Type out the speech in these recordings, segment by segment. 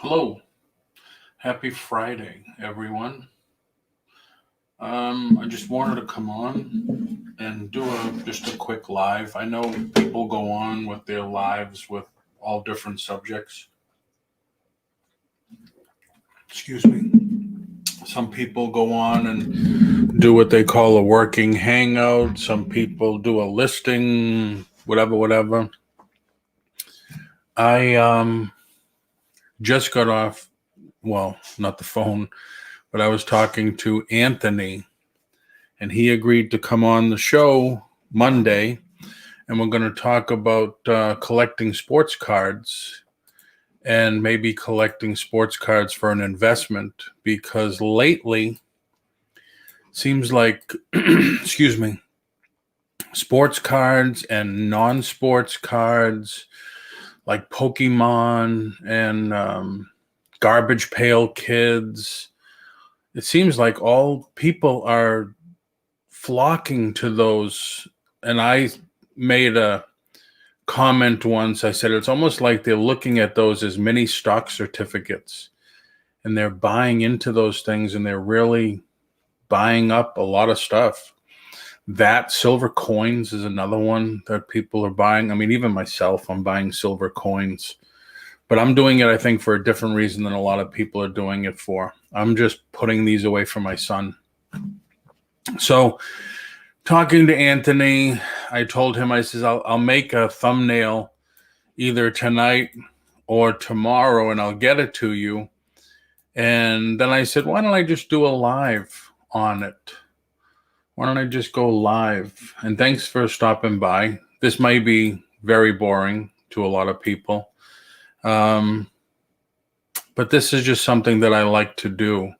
Hello, happy Friday, everyone. I just wanted to come on and do just a quick live. I know people go on with their lives with all different subjects. Excuse me. Some people go on and do what they call a working hangout. Some people do a listing, whatever. I just got off, well, not the phone, but I was talking to Anthony, and he agreed to come on the show Monday, and we're going to talk about collecting sports cards and maybe collecting sports cards for an investment, because lately seems like excuse me, sports cards and non-sports cards like Pokemon and Garbage Pail Kids, it seems like all people are flocking to those. And I made a comment once. I said it's almost like they're looking at those as mini stock certificates, and they're buying into those things, and they're really buying up a lot of stuff. That silver coins is another one that people are buying. I mean, even myself, I'm buying silver coins, but I'm doing it, I think, for a different reason than a lot of people are doing it for. I'm just putting these away for my son. So talking to Anthony, I told him, I says, I'll make a thumbnail either tonight or tomorrow, and I'll get it to you. And then I said, why don't I just do a live on it? Why don't I just go live? And thanks for stopping by. This might be very boring to a lot of people. But this is just something that I like to do.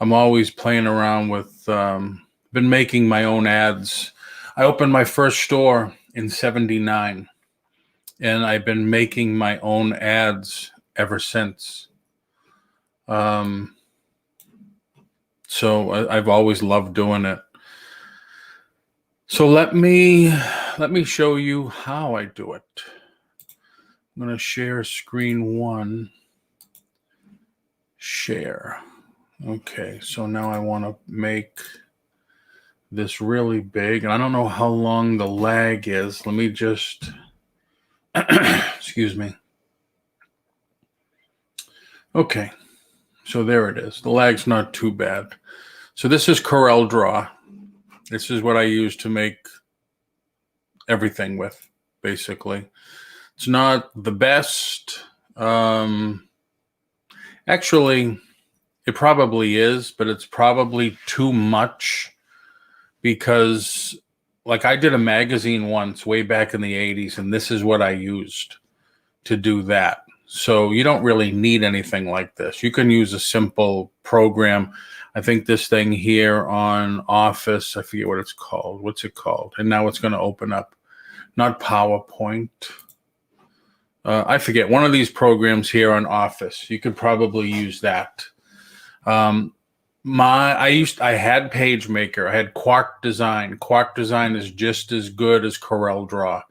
I'm always playing around with, been making my own ads. I opened my first store in 79, and I've been making my own ads ever since. So I've always loved doing it. So let me show you how I do it. I'm going to share screen one. Share. Okay, so now I want to make this really big, and I don't know how long the lag is. Let me just excuse me. Okay, so there it is. The lag's not too bad. So this is CorelDRAW. This is what I use to make everything with, basically. It's not the best. Actually, it probably is, but it's probably too much, because like I did a magazine once way back in the 80s, and this is what I used to do that. So you don't really need anything like this. You can use a simple program. I think this thing here on Office, I forget what it's called. What's it called? And now it's going to open up. Not PowerPoint. I forget. One of these programs here on Office. You could probably use that. I had PageMaker. I had Quark Design. Quark Design is just as good as CorelDRAW.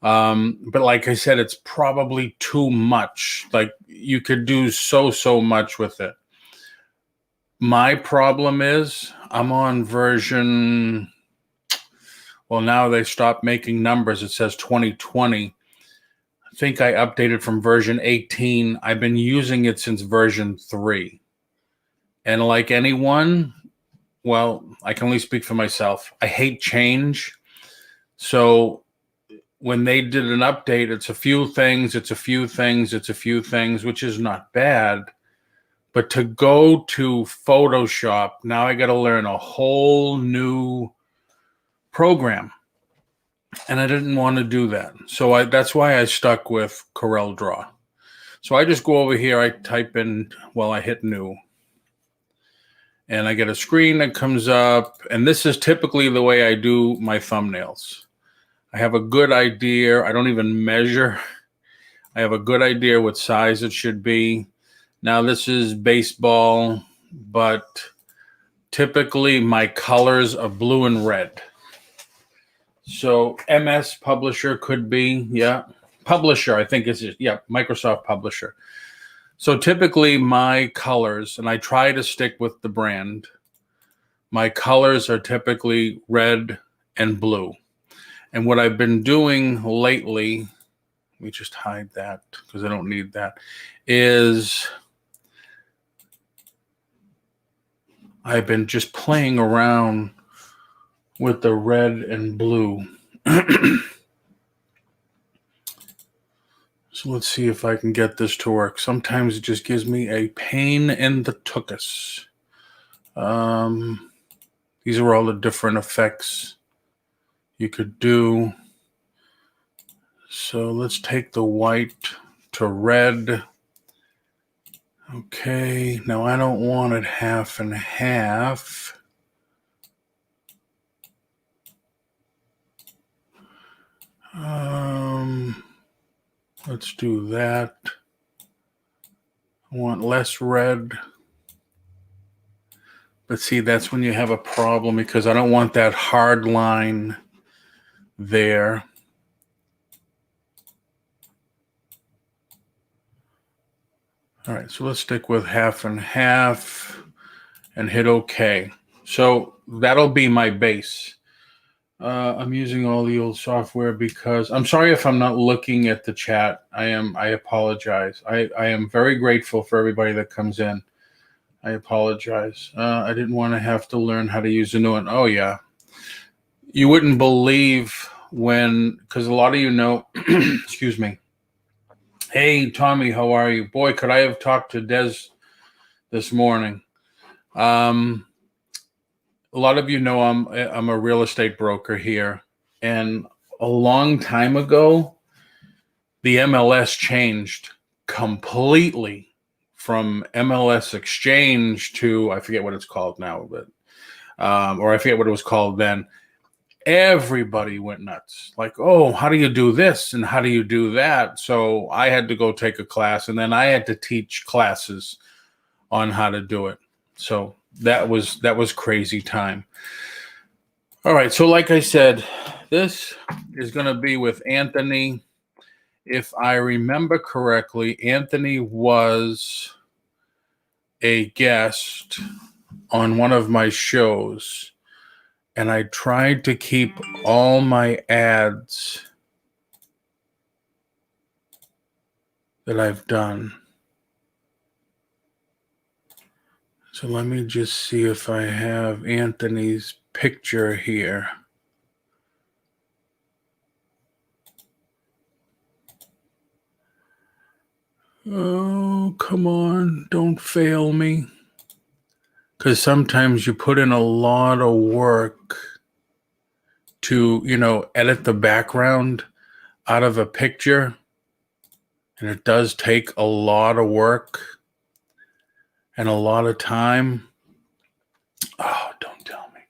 But like I said, it's probably too much. Like you could do so much with it. My problem is I'm on version, well, now they stopped making numbers. It says 2020. I think I updated from version 18. I've been using it since version 3. And like anyone, well, I can only speak for myself. I hate change. So when they did an update, it's a few things, which is not bad. But to go to Photoshop, now I got to learn a whole new program. And I didn't want to do that. So that's why I stuck with Corel Draw. So I just go over here, I type in, well, I hit new. And I get a screen that comes up. And this is typically the way I do my thumbnails. I have a good idea. I don't even measure. I have a good idea what size it should be. Now this is baseball, but typically my colors are blue and red. So MS Publisher could be, yeah. Publisher, I think is, yeah, Microsoft Publisher. So typically my colors, and I try to stick with the brand, my colors are typically red and blue. And what I've been doing lately, let me just hide that because I don't need that, is I've been just playing around with the red and blue. So let's see if I can get this to work. Sometimes it just gives me a pain in the tuchus. These are all the different effects you could do. So let's take the white to red. Okay, now I don't want it half and half. Let's do that. I want less red. But see, that's when you have a problem because I don't want that hard line there. All right, so let's stick with half and half and hit OK. So that'll be my base. I'm using all the old software because I'm sorry if I'm not looking at the chat. I apologize. I am very grateful for everybody that comes in. I apologize. I didn't want to have to learn how to use a new one. Oh, yeah. You wouldn't believe when, because a lot of you know, excuse me. Hey, Tommy, how are you? Boy, could I have talked to Des this morning. A lot of you know I'm a real estate broker here. And a long time ago, the MLS changed completely from MLS Exchange to, I forget what it's called now, but or I forget what it was called then. Everybody went nuts. Like, oh, how do you do this? And how do you do that? So I had to go take a class, and then I had to teach classes on how to do it. So that was crazy time. All right. So like I said, this is going to be with Anthony. If I remember correctly, Anthony was a guest on one of my shows. And I tried to keep all my ads that I've done. So let me just see if I have Anthony's picture here. Oh, come on. Don't fail me. Because sometimes you put in a lot of work to, edit the background out of a picture. And it does take a lot of work and a lot of time. Oh, don't tell me.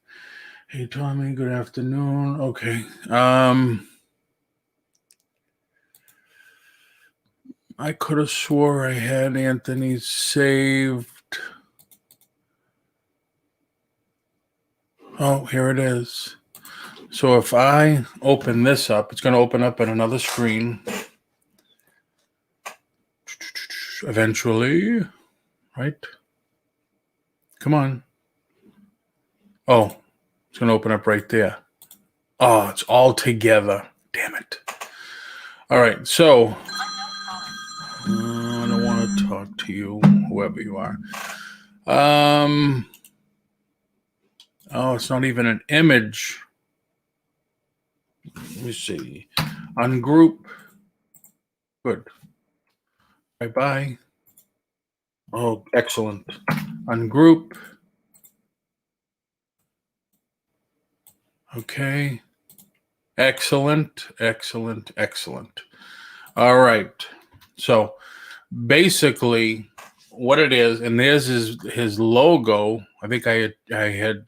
Hey, Tommy, good afternoon. Okay. I could have swore I had Anthony saved. Oh, here it is. So if I open this up, it's going to open up in another screen eventually, right? Come on. Oh, it's going to open up right there. Oh, it's all together. Damn it. All right, so I don't want to talk to you, whoever you are. Oh, it's not even an image. Let me see. Ungroup. Good. Bye-bye. Oh, excellent. Ungroup. Okay. Excellent, excellent, excellent. All right. So basically what it is, and there's his logo. I think I had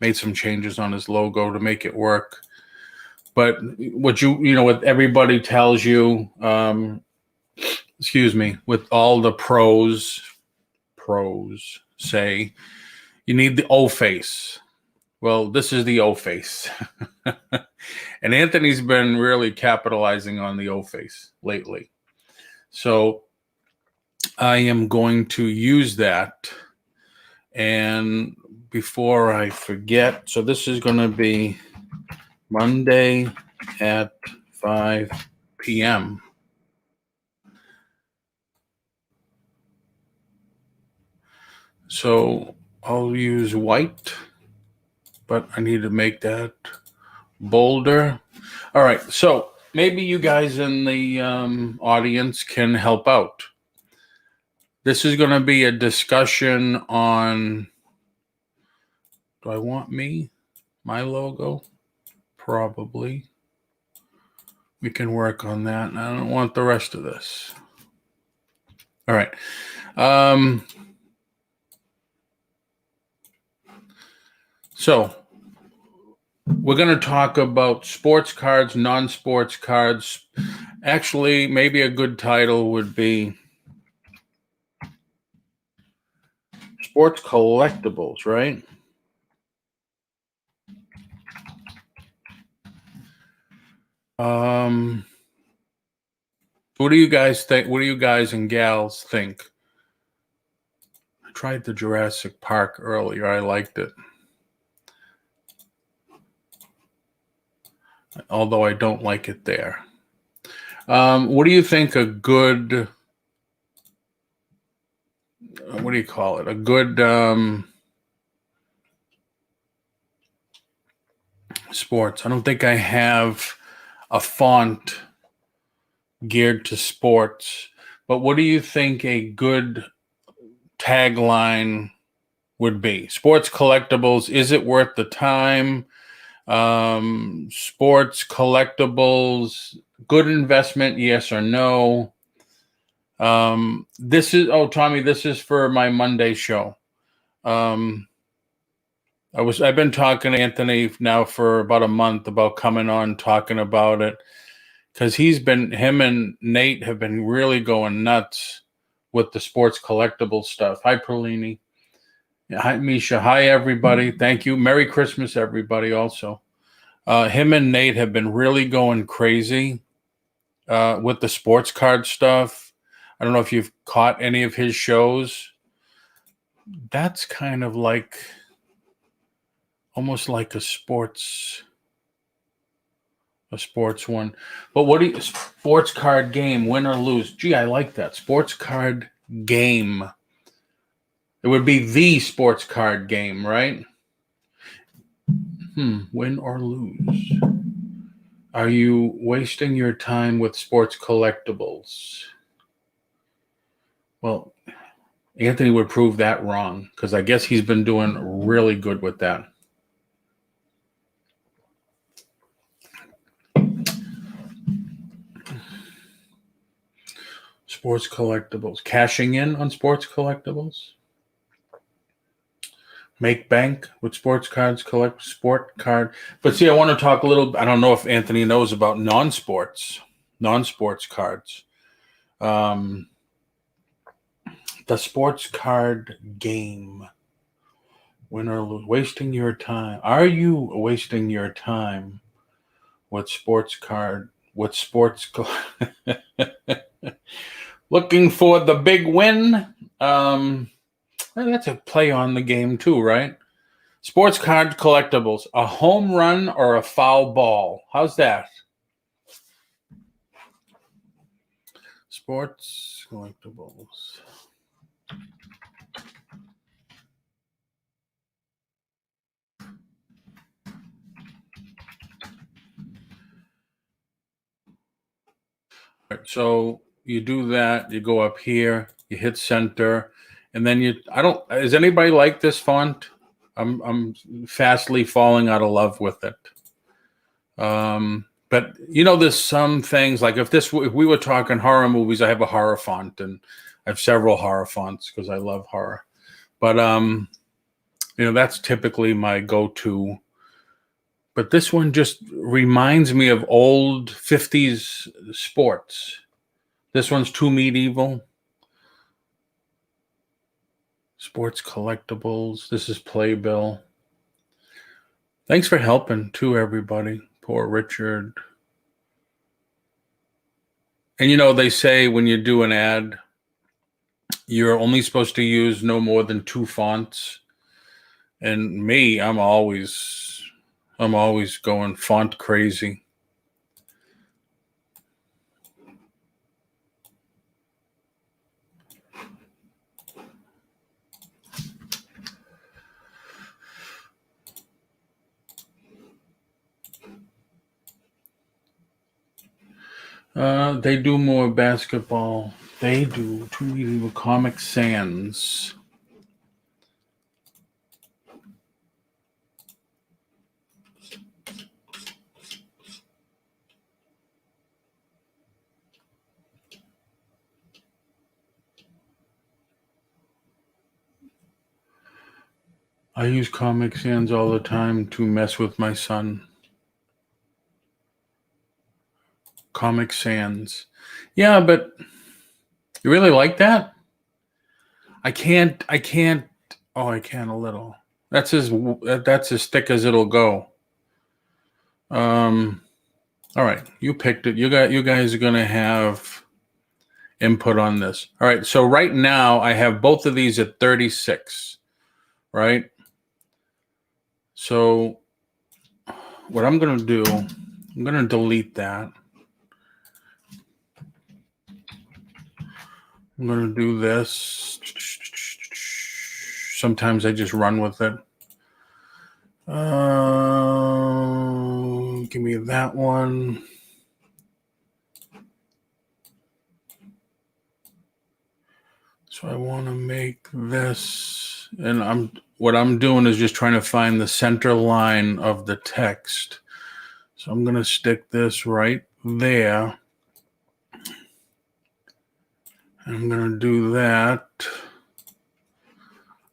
made some changes on his logo to make it work. But what what everybody tells you, excuse me, with all the pros say you need the O face. Well, this is the O face. And Anthony's been really capitalizing on the O face lately. So I am going to use that. And before I forget, so this is going to be Monday at 5 p.m. So I'll use white, but I need to make that bolder. All right, so maybe you guys in the audience can help out. This is going to be a discussion on, do I want my logo? Probably. We can work on that. I don't want the rest of this. All right. So we're going to talk about sports cards, non-sports cards. Actually, maybe a good title would be Sports Collectibles, right? What do you guys think? What do you guys and gals think? I tried the Jurassic Park earlier. I liked it. Although I don't like it there. What do you think a good, what do you call it? A good sports. I don't think I have a font geared to sports, but what do you think a good tagline would be? Sports collectibles, is it worth the time? Sports collectibles, good investment, yes or no? This is, oh, Tommy, this is for my Monday show. I've been talking to Anthony now for about a month about coming on talking about it, because him and Nate have been really going nuts with the sports collectible stuff. Hi, Perlini. Hi, Misha. Hi, everybody. Thank you. Merry Christmas, everybody, also. Him and Nate have been really going crazy with the sports card stuff. I don't know if you've caught any of his shows. That's kind of like almost like a sports one. But what do you, sports card game, win or lose? Gee, I like that. Sports card game. It would be the sports card game, right? Win or lose? Are you wasting your time with sports collectibles? Well, Anthony would prove that wrong, because I guess he's been doing really good with that. Sports collectibles. Cashing in on sports collectibles? Make bank with sports cards, collect sport card. But see, I want to talk a little, I don't know if Anthony knows about non-sports cards. The sports card game. Win or lose. Wasting your time. Are you wasting your time with sports card? With sports looking for the big win? That's a play on the game too, right? Sports card collectibles. A home run or a foul ball? How's that? Sports collectibles. So you do that, you go up here, you hit center, and then does anybody like this font? I'm fastly falling out of love with it. But there's some things like if we were talking horror movies, I have a horror font, and I have several horror fonts because I love horror. But that's typically my go-to. But this one just reminds me of old 50s sports. This one's too medieval. Sports collectibles. This is Playbill. Thanks for helping too, everybody. Poor Richard. And they say when you do an ad, you're only supposed to use no more than 2 fonts. And me, I'm always going font crazy. They do more basketball. They do too. Comic Sans. I use Comic Sans all the time to mess with my son. Comic Sans. Yeah, but you really like that? I can't. Oh, I can a little. That's as thick as it'll go. All right, you picked it. You guys are gonna have input on this. All right, so right now I have both of these at 36, right? So what I'm gonna do, I'm gonna delete that. I'm gonna do this. Sometimes I just run with it. Give me that one. So I want to make this, and what I'm doing is just trying to find the center line of the text. So I'm going to stick this right there. I'm going to do that.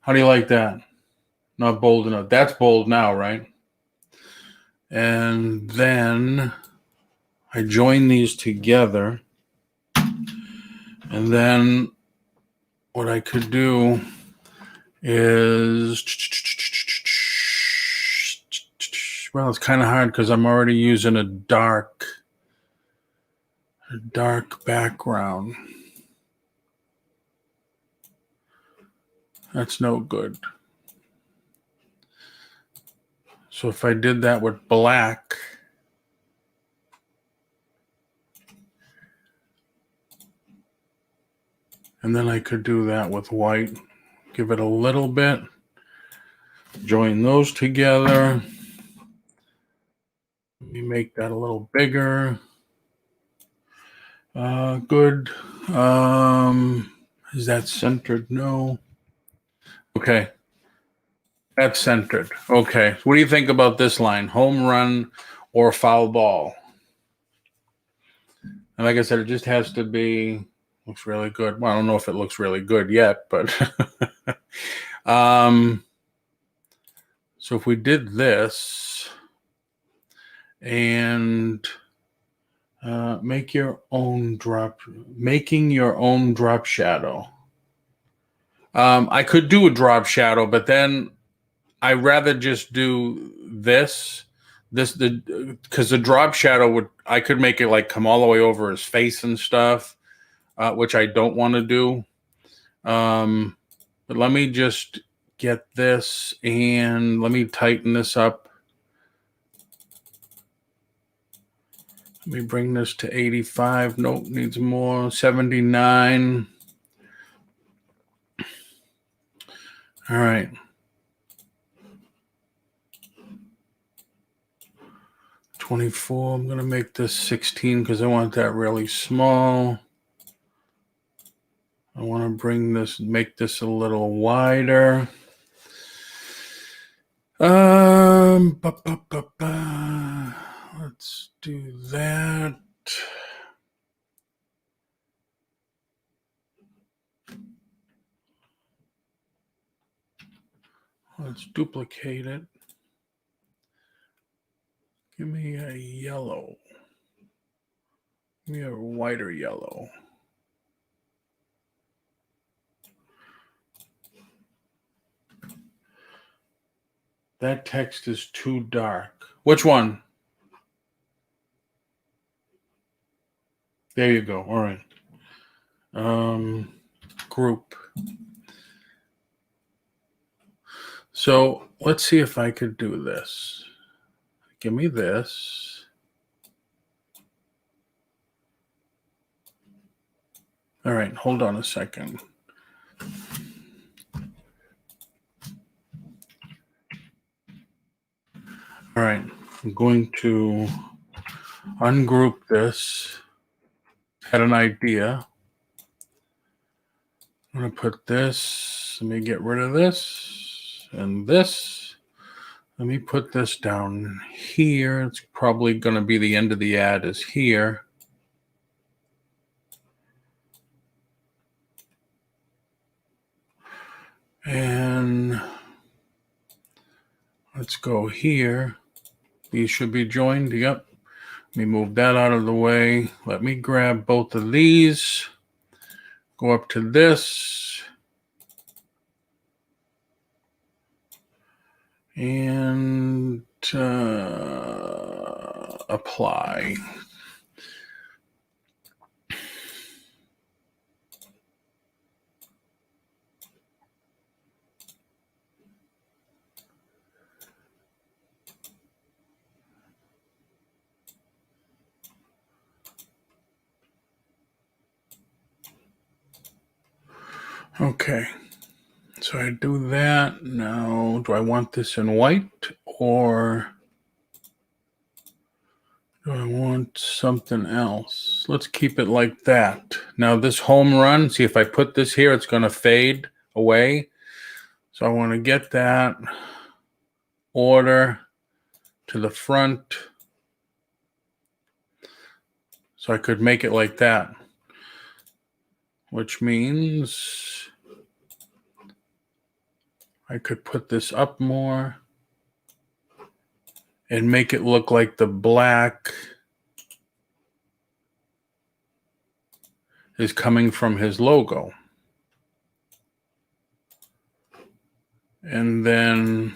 How do you like that? Not bold enough. That's bold now, right? And then I join these together. And then what I could do is, well, it's kind of hard because I'm already using a dark background. That's no good. So if I did that with black, and then I could do that with white, give it a little bit, join those together. Let me make that a little bigger. Good. Is that centered? No. Okay. That's centered. Okay. What do you think about this line? Home run or foul ball? And like I said, it just has to be, looks really good. Well, I don't know if it looks really good yet, but so if we did this and making your own drop shadow. I could do a drop shadow, but then I rather just do this because the drop shadow I could make it like come all the way over his face and stuff, which I don't want to do. But let me just get this and let me tighten this up. Let me bring this to 85. Nope, needs more. 79. All right. 24. I'm going to make this 16 because I want that really small. I want to make this a little wider. Let's do that. Let's duplicate it. Give me a yellow. Give me a whiter yellow. That text is too dark. Which one? There you go. All right. Group. So let's see if I could do this. Give me this. All right, hold on a second. All right, I'm going to ungroup this. Had an idea. I'm going to put this. Let me get rid of this and this. Let me put this down here. It's probably going to be the end of the ad is here. And let's go here. These should be joined. Yep. Let me move that out of the way. Let me grab both of these. Go up to this. And apply. Okay, so I do that. Now, do I want this in white or do I want something else? Let's keep it like that. Now, this home run, see if I put this here, it's going to fade away. So I want to get that order to the front. So I could make it like that, which means I could put this up more and make it look like the black is coming from his logo. And then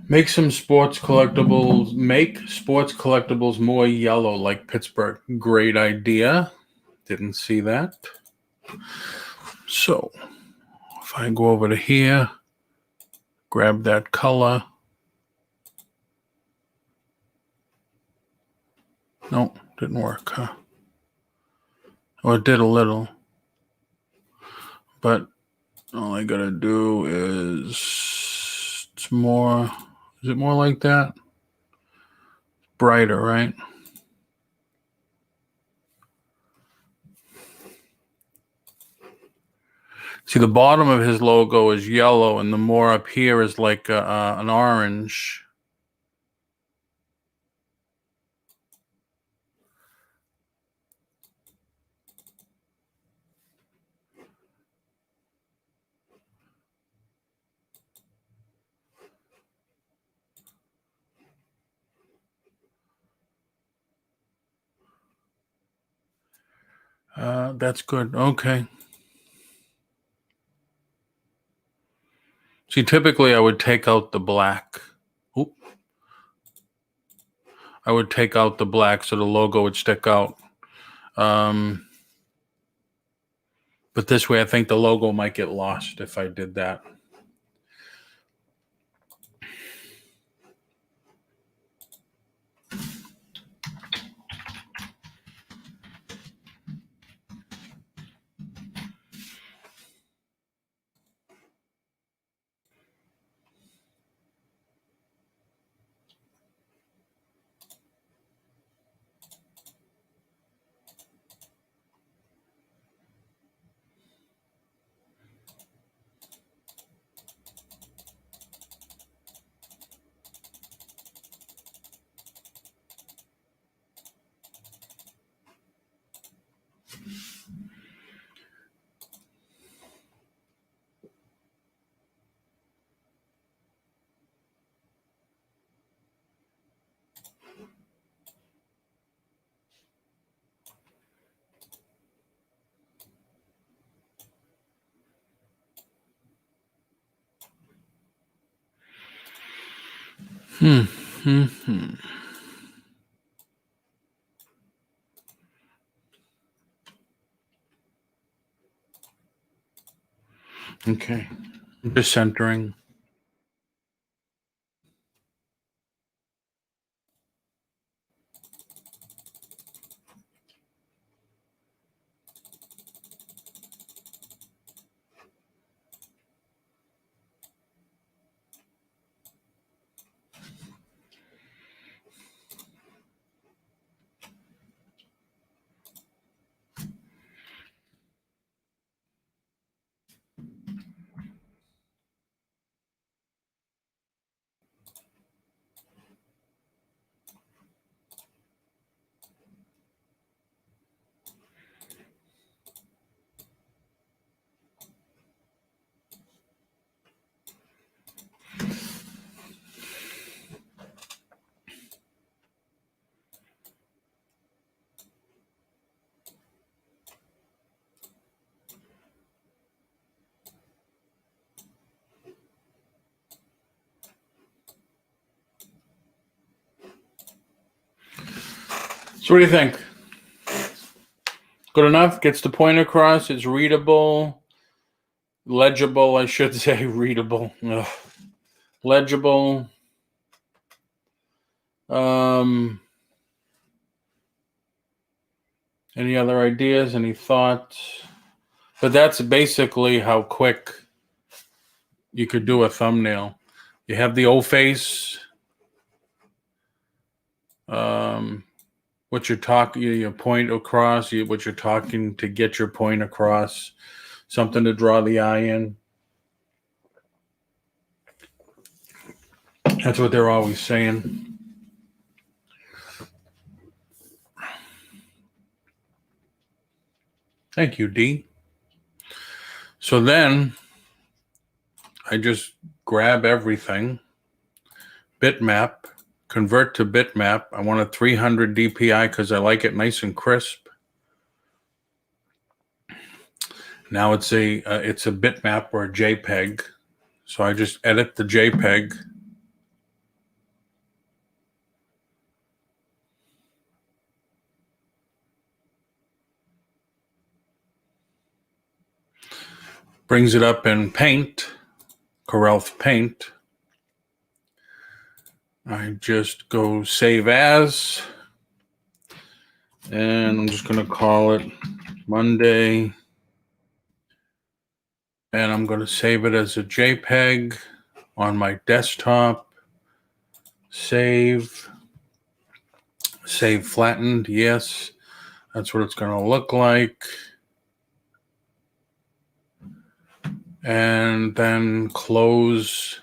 make sports collectibles more yellow like Pittsburgh. Great idea. Didn't see that. So if I go over to here, grab that color. No, didn't work, huh? Or it did a little. But all I gotta do is it's more. Is it more like that? Brighter, right? See, the bottom of his logo is yellow, and the more up here is like an orange. That's good. Okay. See, typically I would take out the black. Oop. I would take out the black so the logo would stick out. But this way, I think the logo might get lost if I did that. Okay. Just centering. So what do you think? Good enough? Gets the point across. It's readable. Legible, I should say. Readable. Ugh. Legible. Any other ideas? Any thoughts? But that's basically how quick you could do a thumbnail. You have the O face. What you're talking, your point across, what you're talking to get your point across, something to draw the eye in. That's what they're always saying. Thank you, D. So then I just grab everything, bitmap, convert to bitmap. I want a 300 DPI because I like it nice and crisp. Now it's a bitmap or a JPEG. So I just edit the JPEG. Brings it up in Paint, Corel Paint. I just go save as, and I'm just going to call it Monday. And I'm going to save it as a JPEG on my desktop. Save flattened. Yes, that's what it's going to look like. and then close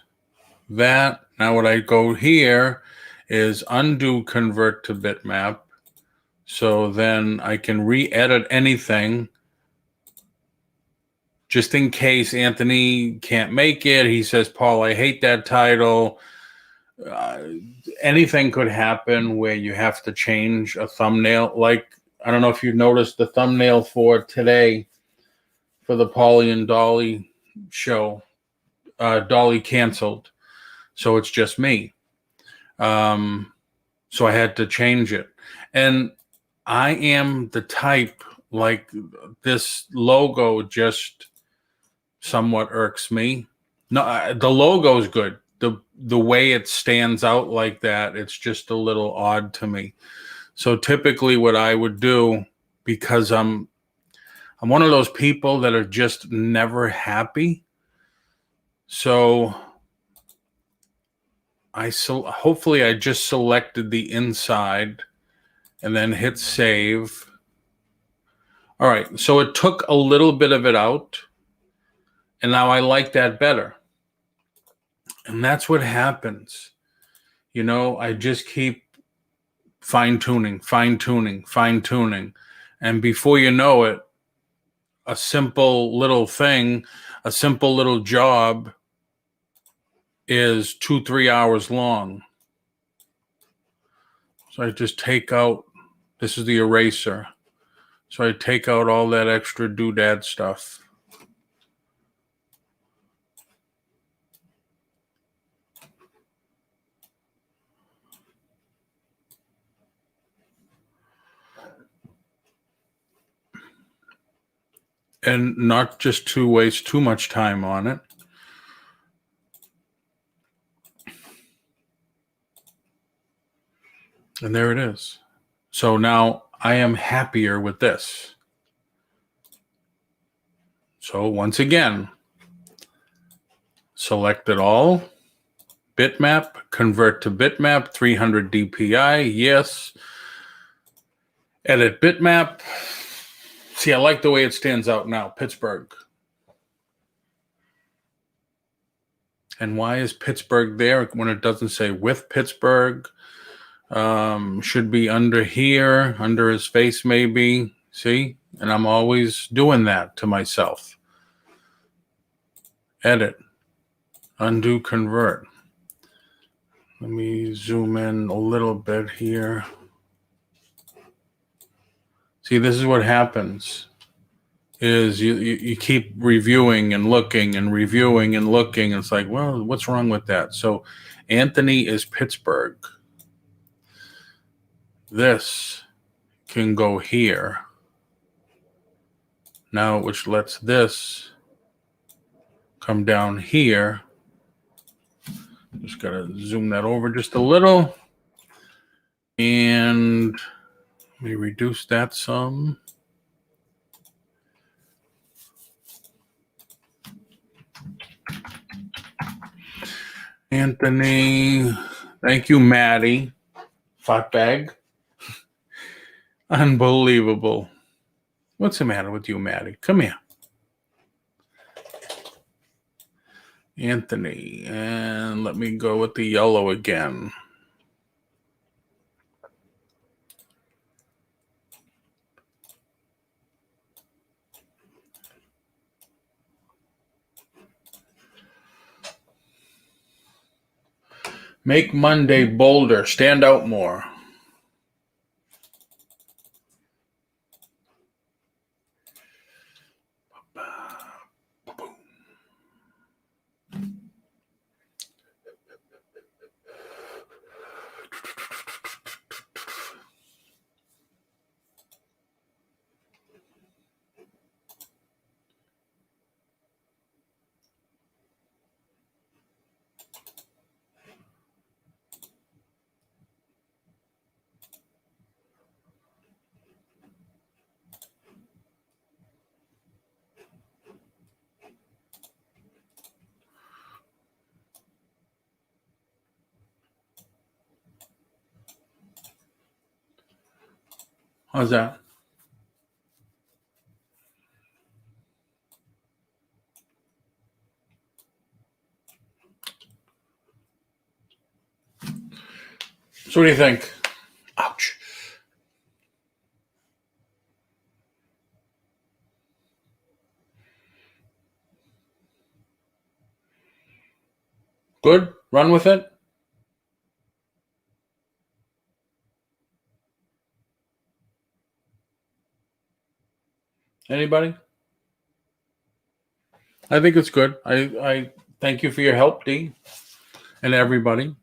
that. Now what I go here is undo convert to bitmap. So then I can re-edit anything just in case Anthony can't make it. He says, Paul, I hate that title. Anything could happen where you have to change a thumbnail. Like, I don't know if you noticed the thumbnail for today for the Paulie and Dolly show. Dolly canceled. So it's just me. So I had to change it. And I am the type, like, this logo just somewhat irks me. No, the logo is good. The way it stands out like that, it's just a little odd to me. So typically what I would do, because I'm one of those people that are just never happy. So hopefully I just selected the inside and then hit save. All right, so it took a little bit of it out, and now I like that better. And that's what happens. I just keep fine tuning. And before you know it, a simple little thing, a simple little job is 2-3 hours long. So I just take out, this is the eraser. So I take out all that extra doodad stuff. And not just to waste too much time on it. And there it is. So now I am happier with this. So once again, select it all. Bitmap, convert to bitmap, 300 DPI, yes. Edit bitmap. See, I like the way it stands out now, Pittsburgh. And why is Pittsburgh there when it doesn't say with Pittsburgh? Should be under here, under his face maybe. See? And I'm always doing that to myself. Edit. Undo convert. Let me zoom in a little bit here. See, this is what happens. Is you keep reviewing and looking and reviewing and looking. It's like, well, what's wrong with that? So Anthony is Pittsburgh. This can go here. Now, which lets this come down here. Just got to zoom that over just a little. And let me reduce that some. Anthony. Thank you, Maddie. Fat bag. Unbelievable. What's the matter with you, Maddie? Come here. Anthony. And let me go with the yellow again. Make Monday bolder. Stand out more. How's that? So what do you think? Ouch. Good? Run with it? Anybody? I think it's good. I thank you for your help, Dee, and everybody.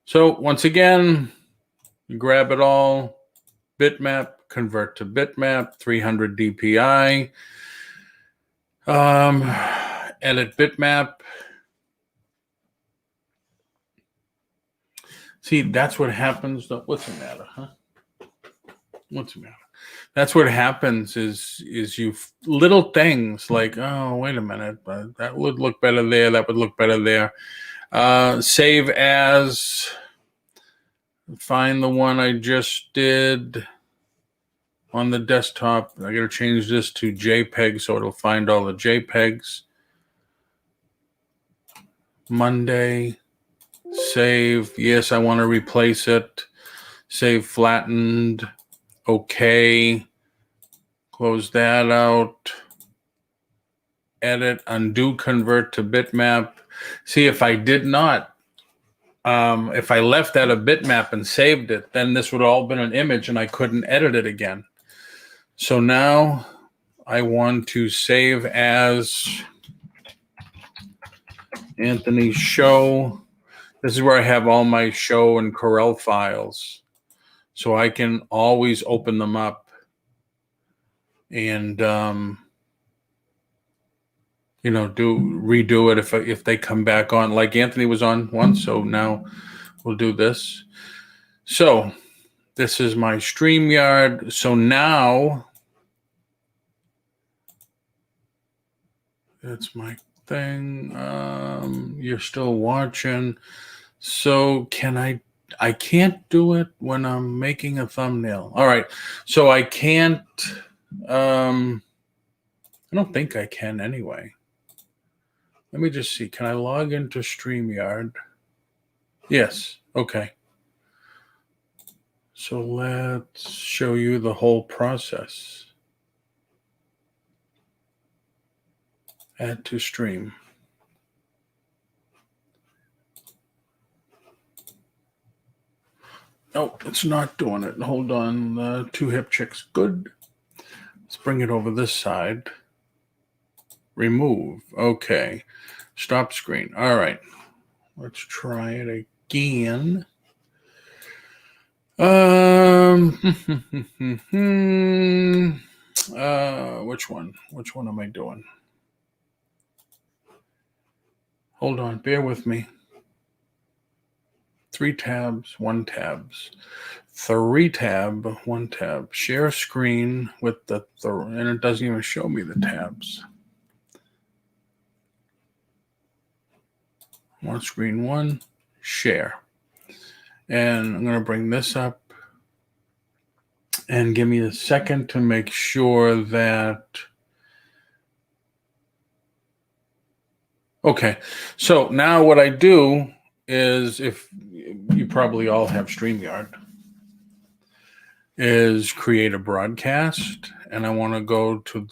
So once again, you grab it all, bitmap, convert to bitmap, 300 DPI, edit bitmap. See, that's what happens. What's the matter, huh? What's the matter? That's what happens is you little things like, oh, wait a minute, that would look better there. That would look better there. Save as, find the one I just did on the desktop. I got to change this to JPEG so it'll find all the JPEGs. Monday, save. Yes, I want to replace it. Save flattened. Okay. Close that out. Edit, undo, convert to bitmap. See, if I did not, if I left that a bitmap and saved it, then this would have all been an image and I couldn't edit it again. So now I want to save as Anthony Show. This is where I have all my show and Corel files. So I can always open them up and redo it if they come back on, like Anthony was on once. So now we'll do this. So this is my StreamYard. So now that's my thing. You're still watching. So I can't do it when I'm making a thumbnail. All right. So I can't, I don't think I can anyway. Let me just see. Can I log into StreamYard? Yes. Okay. So let's show you the whole process. Add to stream. No, it's not doing it. Hold on. Two hip chicks. Good. Let's bring it over this side. Remove. Okay. Stop screen. All right. Let's try it again. Which one? Which one am I doing? Hold on. Bear with me. 3 tabs, 1 tabs. 3 tab, 1 tab. Share screen with the and it doesn't even show me the tabs. One screen 1, share. And I'm going to bring this up and give me a second to make sure that. Okay. So now what I do is, if you probably all have StreamYard, is create a broadcast, and I want to go to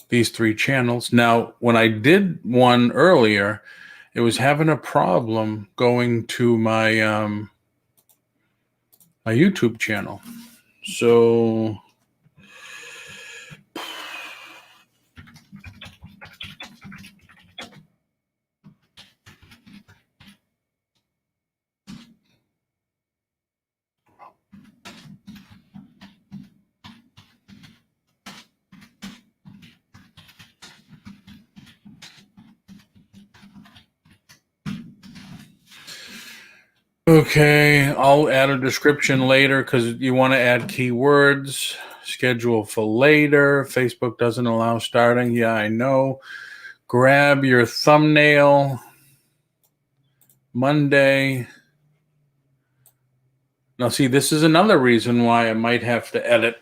these 3 channels. Now, when I did one earlier, it was having a problem going to my my YouTube channel. So okay, I'll add a description later because you want to add keywords. Schedule for later. Facebook doesn't allow starting. Yeah, I know. Grab your thumbnail. Monday. Now, see, this is another reason why I might have to edit.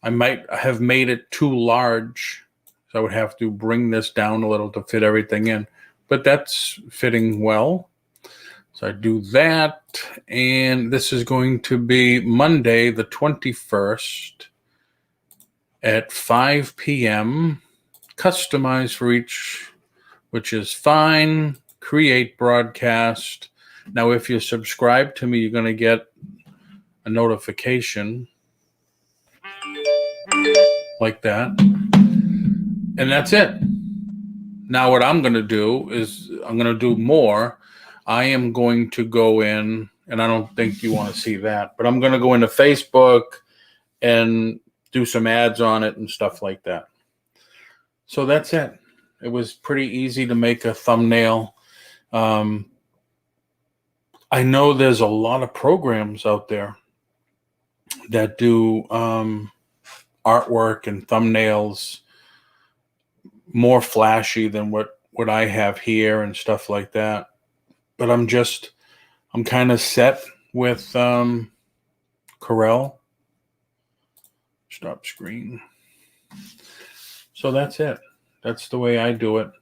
I might have made it too large. So I would have to bring this down a little to fit everything in. but that's fitting well. So I do that, and this is going to be Monday, the 21st at 5 p.m., customized for each, which is fine, create broadcast. Now, if you subscribe to me, you're going to get a notification like that. And that's it. Now, what I'm going to do is I'm going to do more. I am going to go in, and I don't think you want to see that, but I'm going to go into Facebook and do some ads on it and stuff like that. So that's it. It was pretty easy to make a thumbnail. I know there's a lot of programs out there that do artwork and thumbnails more flashy than what I have here and stuff like that. But I'm kind of set with Corel. Stop screen. So that's it. That's the way I do it.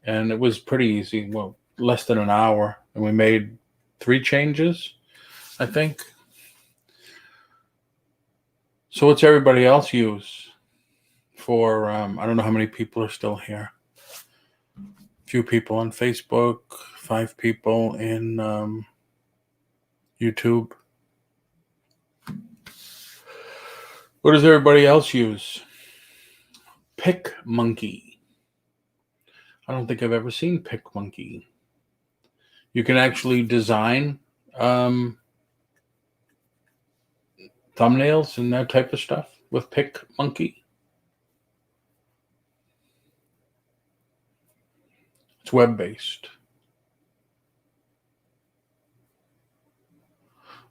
And it was pretty easy. Well, less than an hour. And we made 3 changes, I think. So what's everybody else use for, I don't know how many people are still here. A few people on Facebook, 5 people in YouTube. What does everybody else use? PicMonkey. I don't think I've ever seen PicMonkey. You can actually design thumbnails and that type of stuff with PicMonkey. It's web-based.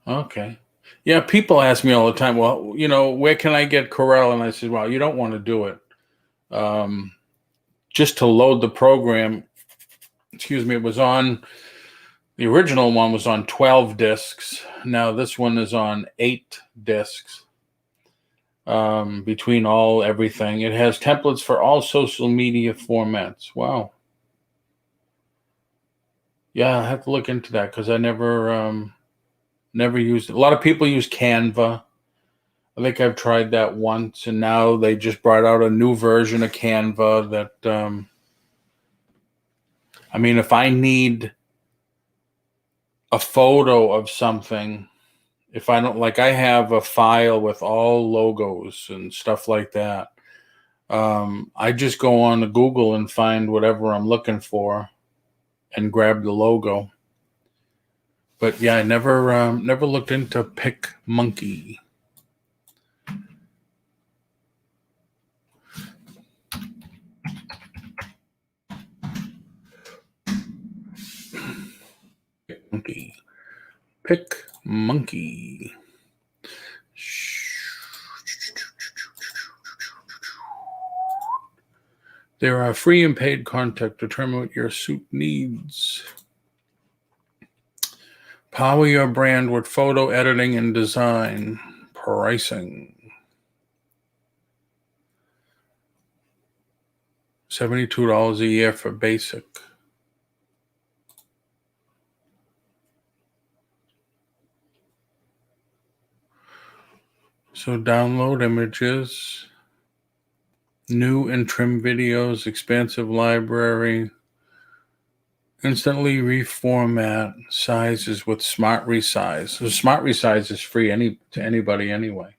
Okay. Yeah, people ask me all the time, well, where can I get Corel? And I said, well, you don't want to do it. Just to load the program, it was on, the original one was on 12 disks. Now this one is on 8 disks between everything. It has templates for all social media formats. Wow. Yeah, I have to look into that because I never used it. A lot of people use Canva. I think I've tried that once, and now they just brought out a new version of Canva that, if I need a photo of something, if I don't, like I have a file with all logos and stuff like that, I just go on to Google and find whatever I'm looking for and grab the logo. But yeah, I never looked into PicMonkey. PicMonkey. There are free and paid content. Determine what your suit needs. Power your brand with photo editing and design. Pricing. $72 a year for basic. So download images, new and trim videos, expansive library, instantly reformat sizes with Smart Resize. So Smart Resize is free to anybody anyway.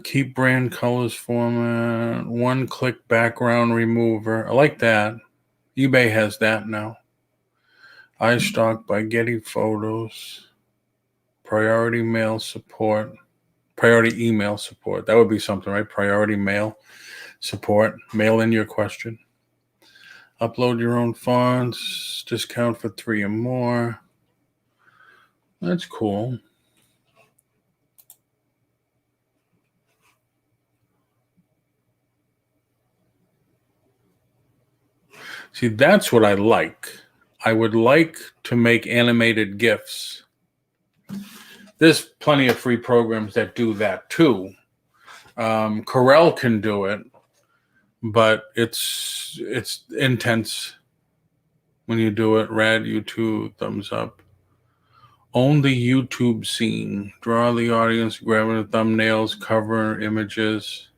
Keep brand colors format, one-click background remover. I like that. eBay has that now. iStock by Getty Photos. Priority email support. That would be something, right? Priority mail support. Mail in your question. Upload your own fonts. Discount for 3 or more. That's cool. See, that's what I like. I would like to make animated GIFs. There's plenty of free programs that do that too. Corel can do it, but it's intense when you do it. Rad YouTube, thumbs up. Own the YouTube scene. Draw the audience, grabbing the thumbnails, cover images.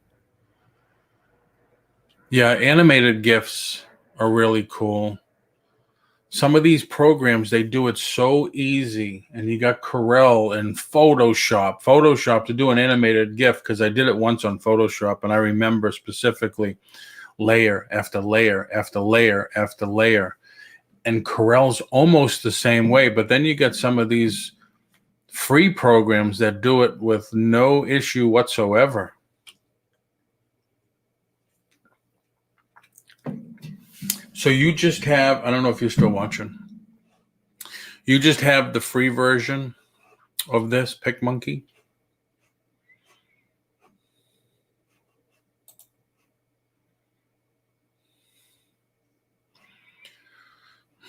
Yeah, animated GIFs are really cool. Some of these programs, they do it so easy. And you got Corel and Photoshop to do an animated GIF, because I did it once on Photoshop, and I remember specifically layer after layer after layer after layer. And Corel's almost the same way, but then you get some of these free programs that do it with no issue whatsoever. So you just have, I don't know if you're still watching, you just have the free version of this PicMonkey.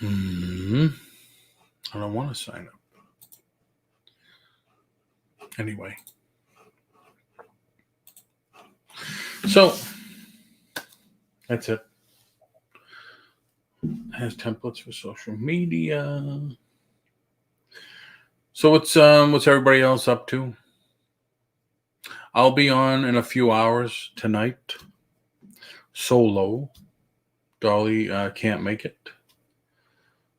I don't want to sign up. Anyway. So that's it. It has templates for social media. So what's everybody else up to? I'll be on in a few hours tonight. Solo. Dolly can't make it.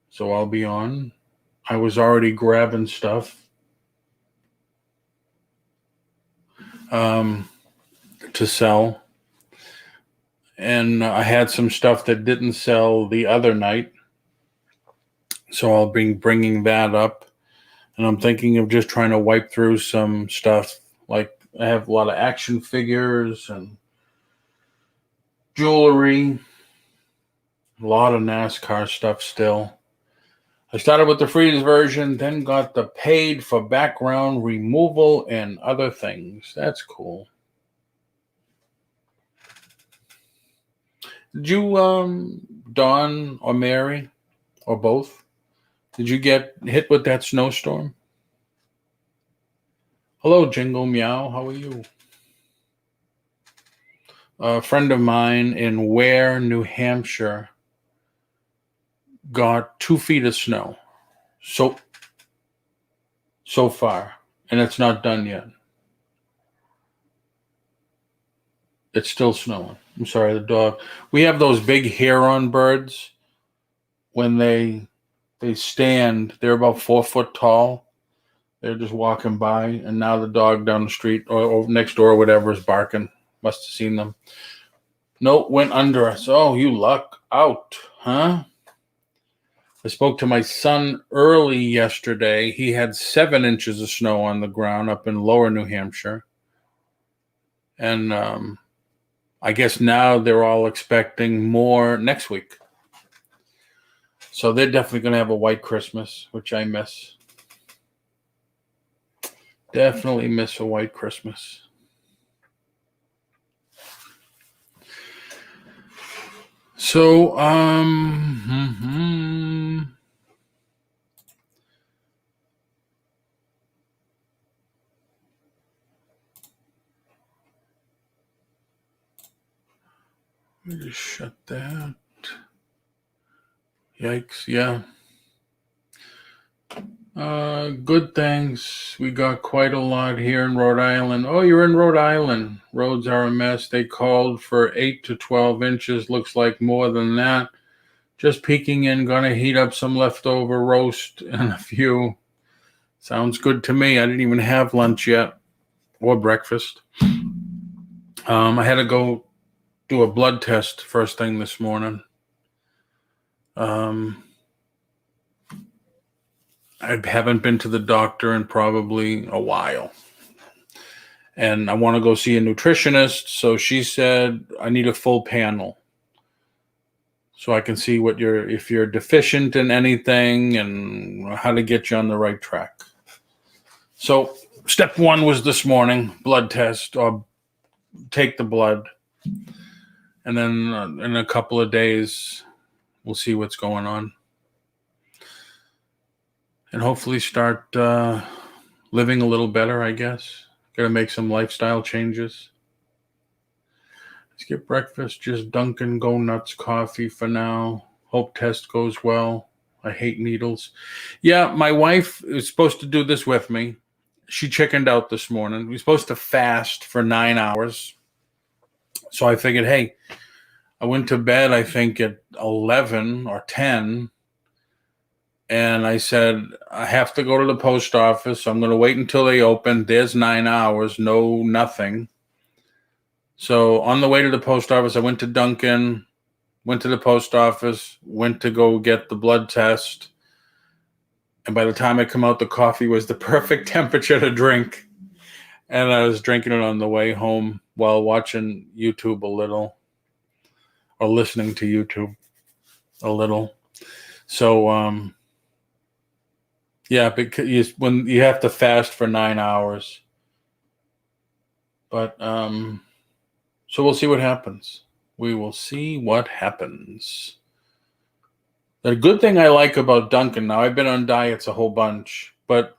So I'll be on. I was already grabbing stuff to sell. And I had some stuff that didn't sell the other night. So I'll be bringing that up. And I'm thinking of just trying to wipe through some stuff. Like I have a lot of action figures and jewelry. A lot of NASCAR stuff still. I started with the free version, then got the paid for background removal and other things. That's cool. Did you, Dawn or Mary, or both, did you get hit with that snowstorm? Hello, Jingle Meow. How are you? A friend of mine in Ware, New Hampshire, got 2 feet of snow so far, and it's not done yet. It's still snowing. I'm sorry, the dog. We have those big heron birds. When they stand, they're about 4 foot tall. They're just walking by, and now the dog down the street or next door, or whatever, is barking. Must have seen them. Nope, went under us. Oh, you luck out, huh? I spoke to my son early yesterday. He had 7 inches of snow on the ground up in lower New Hampshire. And I guess now they're all expecting more next week. So they're definitely going to have a white Christmas, which I miss. Definitely miss a white Christmas. So, let me just shut that. Yikes, yeah. Good things. We got quite a lot here in Rhode Island. Oh, you're in Rhode Island. Roads are a mess. They called for 8 to 12 inches. Looks like more than that. Just peeking in, gonna heat up some leftover roast and a few. Sounds good to me. I didn't even have lunch yet or breakfast. I had to go do a blood test first thing this morning. I haven't been to the doctor in probably a while. And I want to go see a nutritionist. So she said I need a full panel, so I can see if you're deficient in anything and how to get you on the right track. So step 1 was this morning, blood test, or take the blood. And then in a couple of days, we'll see what's going on. And hopefully start living a little better, I guess. Got to make some lifestyle changes. Skip breakfast, just Dunkin' Go Nuts coffee for now. Hope test goes well. I hate needles. Yeah, my wife is supposed to do this with me. She chickened out this morning. We're supposed to fast for 9 hours. So I figured, hey, I went to bed, I think, at 11 or 10. And I said, I have to go to the post office. So I'm going to wait until they open. There's 9 hours, no nothing. So on the way to the post office, I went to Dunkin', went to the post office, went to go get the blood test. And by the time I come out, the coffee was the perfect temperature to drink. And I was drinking it on the way home while watching YouTube a little, or listening to YouTube a little. So, yeah, because when you have to fast for 9 hours. But so we'll see what happens. We will see what happens. The good thing I like about Dunkin', now I've been on diets a whole bunch, but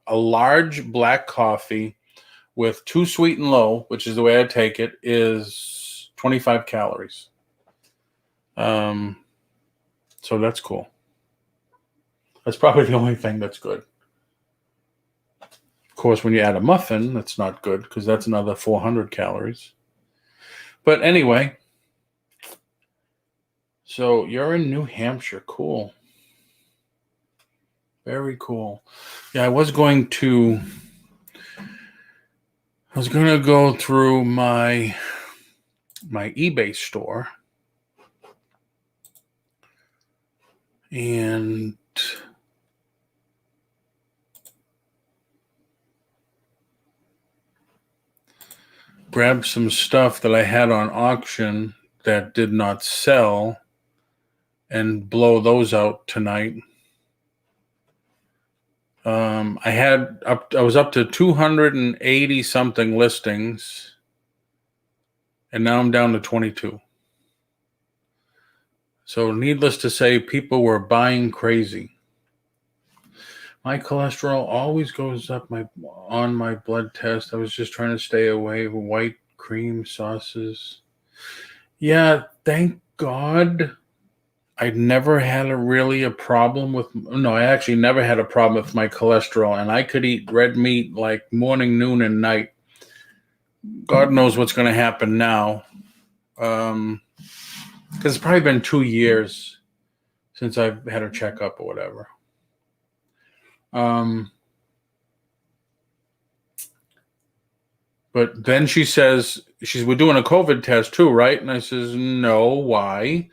a large black coffee with 2 sweet and low, which is the way I take it, is 25 calories. So that's cool. That's probably the only thing that's good. Of course, when you add a muffin, that's not good because that's another 400 calories. But anyway, so you're in New Hampshire. Cool. Very cool. Yeah, I was going to go through my eBay store and grab some stuff that I had on auction that did not sell and blow those out tonight. I was up to 280 something listings, and now I'm down to 22. So needless to say, people were buying crazy. My cholesterol always goes up on my blood test. I was just trying to stay away from white cream sauces. Yeah, thank God. I never had a problem with. No, I actually never had a problem with my cholesterol, and I could eat red meat like morning, noon, and night. God knows what's going to happen now. Because it's probably been 2 years since I've had a checkup or whatever. But then she says, we're doing a COVID test too, right? And I says, no, why?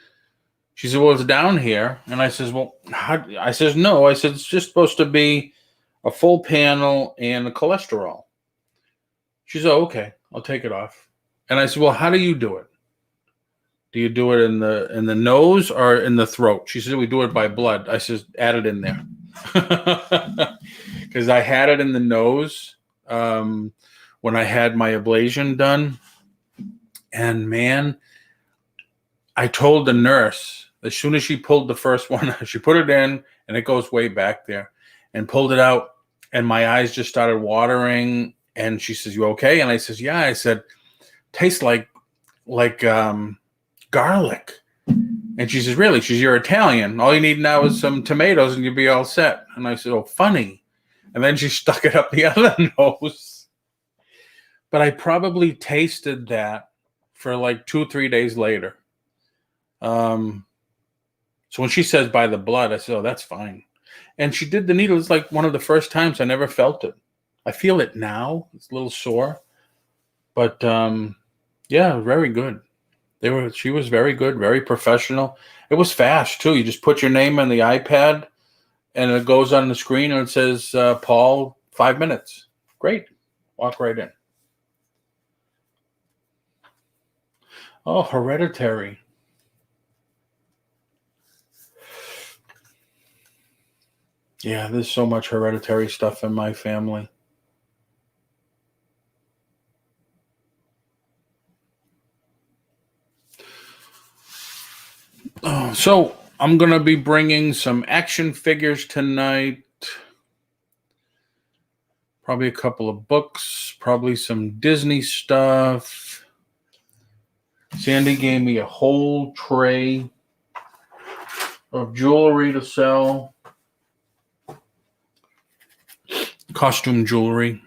She said, well, it's down here. And I says, well, I says, no. I said, it's just supposed to be a full panel and a cholesterol. She said, oh, okay, I'll take it off. And I said, well, how do you do it? Do you do it in the nose or in the throat? She said, we do it by blood. I said, add it in there. Because I had it in the nose when I had my ablation done. And man, I told the nurse, as soon as she pulled the first one, she put it in and it goes way back there and pulled it out. And my eyes just started watering. And she says, you okay? And I says, yeah. I said, tastes like garlic. And she says, really? She says, you're Italian. All you need now is some tomatoes and you'll be all set. And I said, oh, funny. And then she stuck it up the other nose. But I probably tasted that for like 2-3 days later. So when she says by the blood, I said, oh, that's fine. And she did the needle. It's like one of the first times I never felt it. I feel it now. It's a little sore. But yeah, very good. She was very good, very professional. It was fast too. You just put your name on the iPad and it goes on the screen and it says, Paul, 5 minutes. Great. Walk right in. Oh, Hereditary. Yeah, there's so much Hereditary stuff in my family. Oh, so I'm going to be bringing some action figures tonight. Probably a couple of books, probably some Disney stuff. Sandy gave me a whole tray of jewelry to sell, costume jewelry,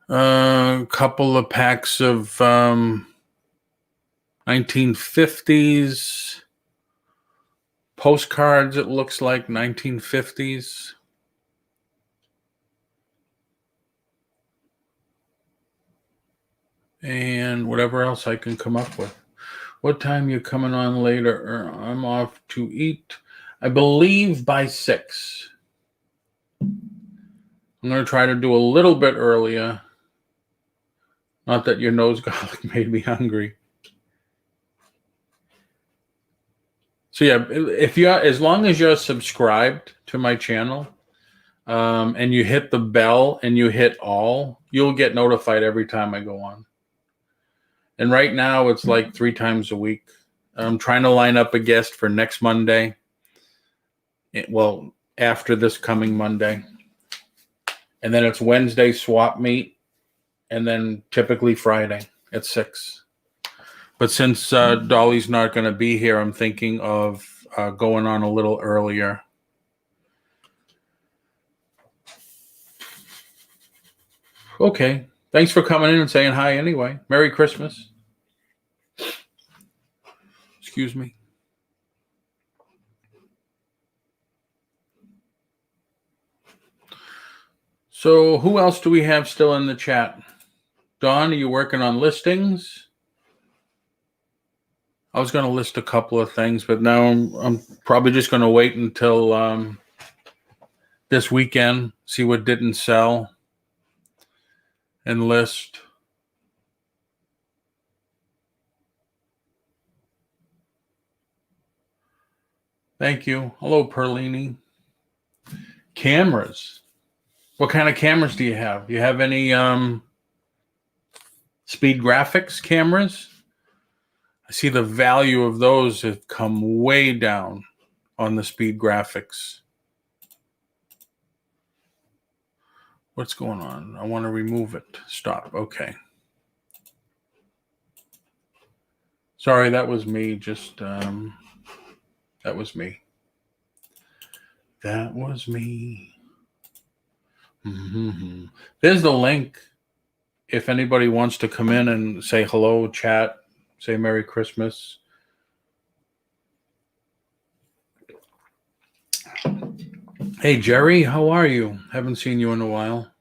a couple of packs of 1950s postcards. It looks like 1950s. And whatever else I can come up with. What time you coming on later? I'm off to eat, I believe, by 6. I'm going to try to do a little bit earlier. Not that your nose garlic made me hungry. So yeah, if you as long as you're subscribed to my channel, and you hit the bell and you hit all, you'll get notified every time I go on. And right now it's like 3 times a week. I'm trying to line up a guest for next Monday. Well, after this coming Monday. And then it's Wednesday swap meet. And then typically Friday at 6. But since Dolly's not going to be here, I'm thinking of going on a little earlier. Okay. Thanks for coming in and saying hi anyway. Merry Christmas. Excuse me. So who else do we have still in the chat? Don, are you working on listings? I was going to list a couple of things, but now I'm probably just going to wait until this weekend, see what didn't sell, and list. Thank you. Hello, Perlini. Cameras. What kind of cameras do you have? Do you have any Speed Graphics cameras? I see the value of those have come way down on the Speed Graphics. What's going on? I want to remove it. Stop. Okay. Sorry, that was me. Just that was me. That was me. Mm-hmm. There's the link. If anybody wants to come in and say hello, chat, say Merry Christmas. Hey, Jerry, how are you? Haven't seen you in a while.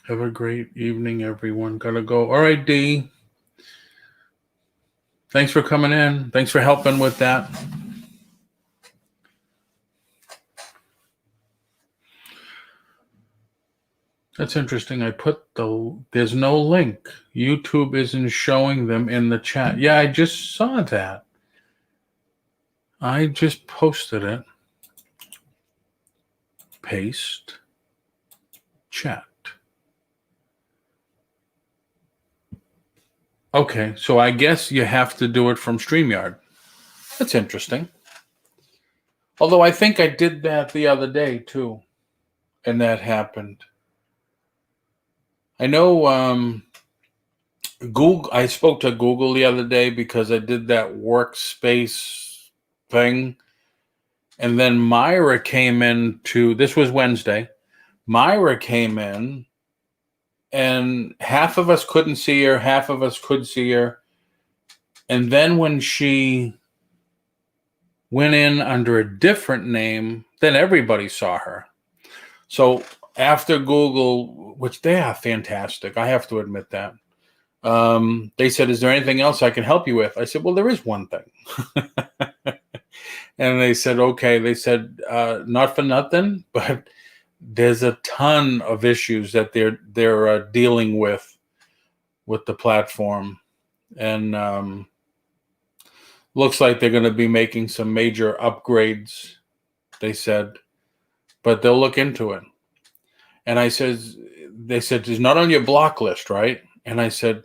Have a great evening, everyone. Gotta go. All right, D. Thanks for coming in. Thanks for helping with that. That's interesting. I put there's no link. YouTube isn't showing them in the chat. Yeah, I just saw that. I just posted it. Paste. Chat. Okay, so I guess you have to do it from StreamYard. That's interesting. Although I think I did that the other day too, and that happened. I know Google. I spoke to Google the other day because I did that workspace thing, and then Myra came in this was Wednesday. Myra came in, and half of us couldn't see her, half of us could see her. And then when she went in under a different name, then everybody saw her. So after Google, which they are fantastic, I have to admit that, they said, is there anything else I can help you with? I said, well, there is one thing. And they said, okay. They said, not for nothing, but there's a ton of issues that they're dealing with the platform, and looks like they're going to be making some major upgrades, they said, but they'll look into it. And they said, it's not on your block list, right? And I said,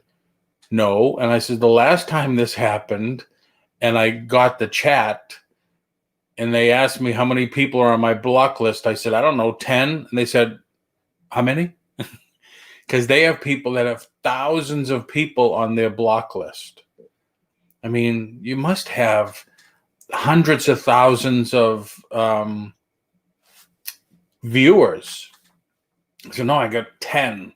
no. And I said, the last time this happened and I got the chat, and they asked me how many people are on my block list. I said, I don't know, 10. And they said, how many? Because they have people that have thousands of people on their block list. I mean, you must have hundreds of thousands of viewers. I said, no, I got 10.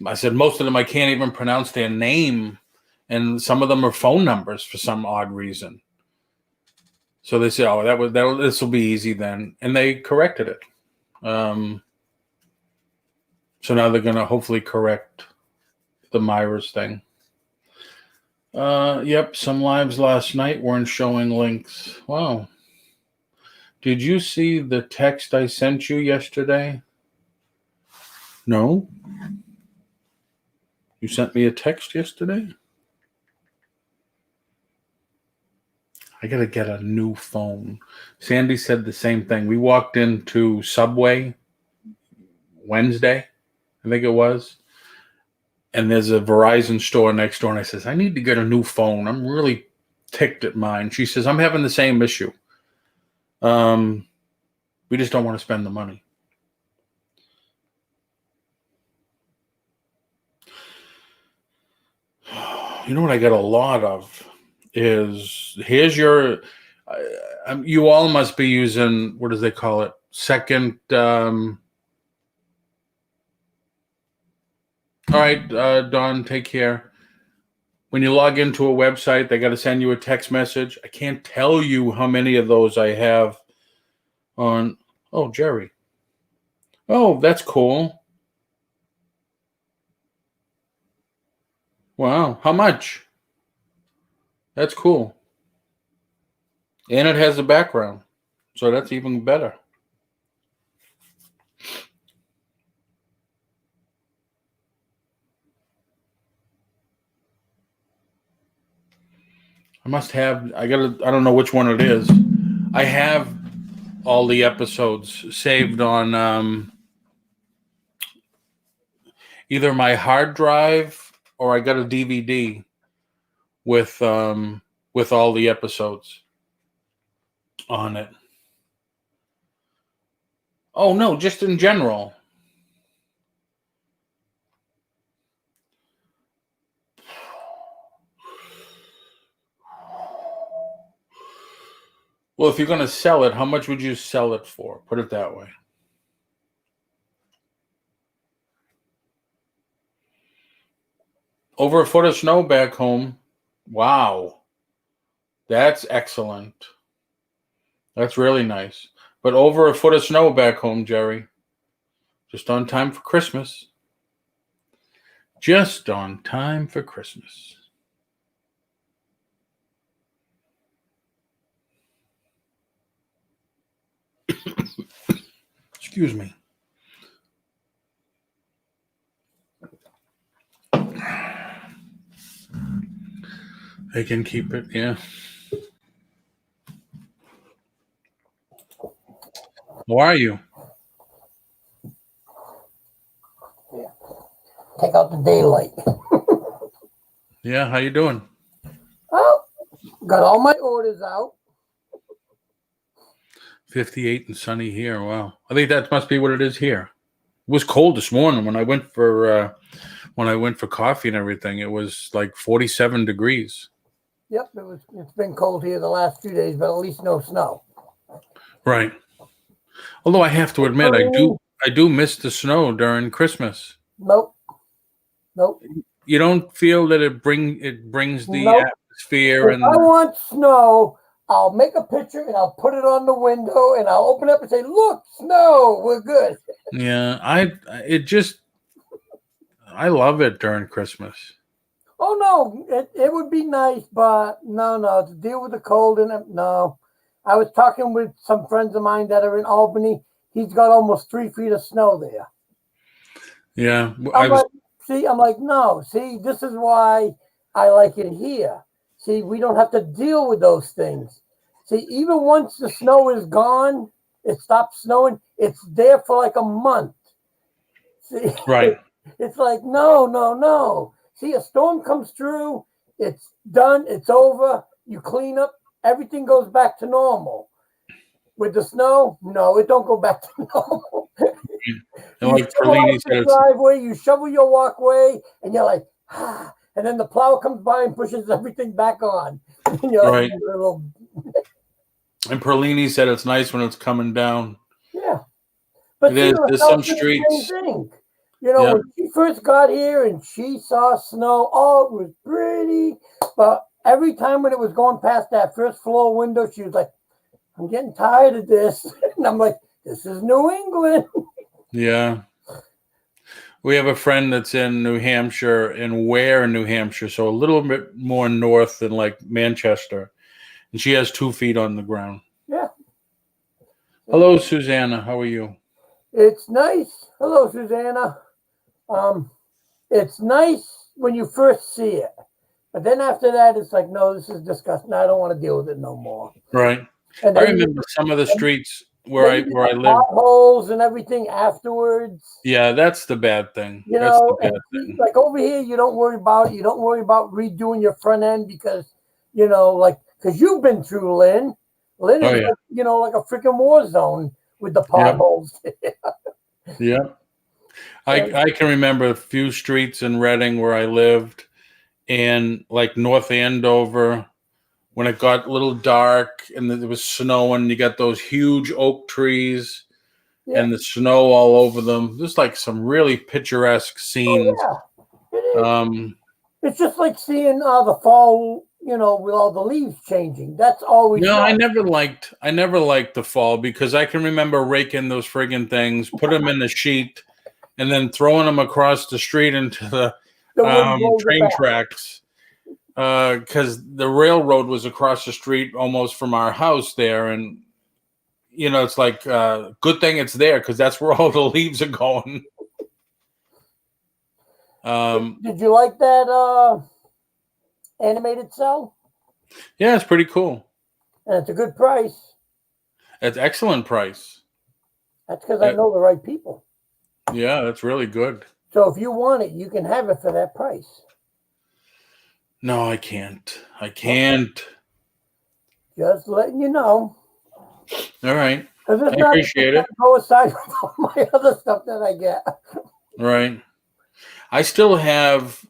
I said, most of them I can't even pronounce their name, and some of them are phone numbers for some odd reason. So they said, oh, this will be easy then. And they corrected it. So now they're going to hopefully correct the Myers thing. Yep, some lives last night weren't showing links. Wow. Did you see the text I sent you yesterday? No? You sent me a text yesterday? I got to get a new phone. Sandy said the same thing. We walked into Subway Wednesday, I think it was, and there's a Verizon store next door, and I says, I need to get a new phone. I'm really ticked at mine. She says, I'm having the same issue. We just don't want to spend the money. You know what I got a lot of is, here's your, you all must be using, what do they call it? Second, all right, Don, take care. When you log into a website, they got to send you a text message. I can't tell you how many of those I have on. Oh, Jerry. Oh, that's cool. Wow. How much? That's cool. And it has a background. So that's even better. I don't know which one it is. I have all the episodes saved on either my hard drive or I got a DVD with all the episodes on it. Oh no, just in general. Well, if you're going to sell it, how much would you sell it for? Put it that way. Over a foot of snow back home. Wow. That's excellent. That's really nice. But over a foot of snow back home, Jerry. Just on time for Christmas. Just on time for Christmas. Excuse me. They can keep it, yeah. How are you? Yeah. Take out the daylight. Yeah, how you doing? Oh, got all my orders out. 58 and sunny here. Wow. I think that must be what it is here. It was cold this morning when I went for coffee and everything. It was like 47 degrees. Yep, it's been cold here the last 2 days, but at least no snow. Right. Although I have to admit, I do miss the snow during Christmas. Nope. You don't feel that it brings the atmosphere If I want snow, I'll make a picture and I'll put it on the window and I'll open up and say, "Look, snow. We're good." Yeah, I love it during Christmas. Oh no, it would be nice, but no, to deal with the cold and no. I was talking with some friends of mine that are in Albany. He's got almost 3 feet of snow there. Yeah, I'm like, no. See, this is why I like it here. See, we don't have to deal with those things. See, even once the snow is gone, it stops snowing. It's there for like a month. See, right. It's like no. See, a storm comes through. It's done. It's over. You clean up. Everything goes back to normal. with the snow, no, it don't go back to normal. And You like shovel out Perlini said, the it's, driveway, you shovel your walkway, and you're like, and then the plow comes by and pushes everything back on. And you're right. like, little, And Perlini said it's nice when it's coming down. yeah. But It see, is. There's some herself did the streets. same thing. You know, Yeah. when she first got here and she saw snow, oh, it was pretty. But every time when it was going past that first floor window, she was like, I'm getting tired of this. And I'm like, this is New England. Yeah. We have a friend that's in New Hampshire, in Ware, New Hampshire, so a little bit more north than like Manchester. And she has 2 feet on the ground. Yeah. Hello, Susanna. How are you? It's nice. Hello, Susanna. It's nice when you first see it. But then after that, it's like, no, this is disgusting. I don't want to deal with it no more. Right. And I then remember some of the streets where I live. potholes and everything afterwards. Yeah, that's the bad thing. You That's know, the bad thing. like over here, you don't worry about it. You don't worry about redoing your front end because, you know, like, because you've been through Lynn. Lynn is, Oh, yeah. like, you know, like a freaking war zone with the potholes. Yeah. I can remember a few streets in Reading where I lived, and like North Andover, when it got a little dark and there was snow and you got those huge oak trees Yeah. and the snow all over them. There's like some really picturesque scenes. Oh, yeah. It is. Um, It's just like seeing the fall, you know, with all the leaves changing. That's always no, nice. I never liked the fall because I can remember raking those friggin' things, put them in the sheet, and then throwing them across the street into the wind blows it train back. tracks. Because the railroad was across the street almost from our house there, and you know it's like good thing it's there because that's where all the leaves are going. Did you like that animated cell? Yeah, it's pretty cool. And it's a good price. It's excellent price. That's because I know the right people. Yeah, that's really good. So if you want it, you can have it for that price. No, I can't. I can't. Just letting you know. All right. Because it's I not appreciate it. go aside with all my other stuff that I get. Right. I still have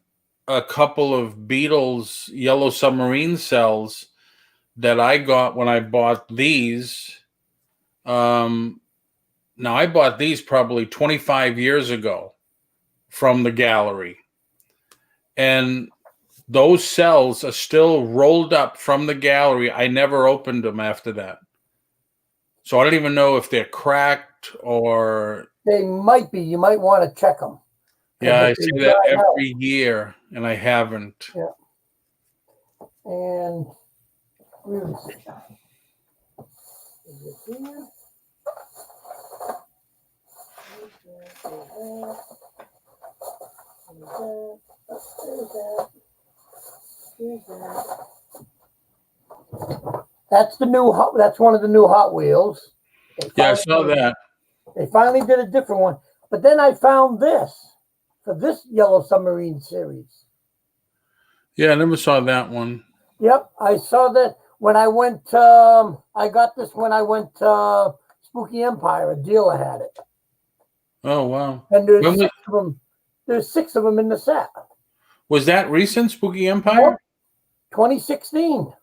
a couple of Beatles Yellow Submarine cells that I got when I bought these. Now, I bought these probably 25 years ago from the gallery. And those cells are still rolled up from the gallery. I never opened them after that. So I don't even know if they're cracked or... They might be. You might want to check them. Yeah, I say that every year, and I haven't. Yeah. And where is it? Is it here? That's the new. That's one of the new Hot Wheels. Yeah, I saw that. They finally did a different one, but then I found this for this Yellow Submarine series. Yeah, I never saw that one. Yep, I saw that when I went. I got this when I went to Spooky Empire. A dealer had it. Oh, wow. And there's 6 of them. There's 6 of them in the set. Was that recent, Spooky Empire? 2016.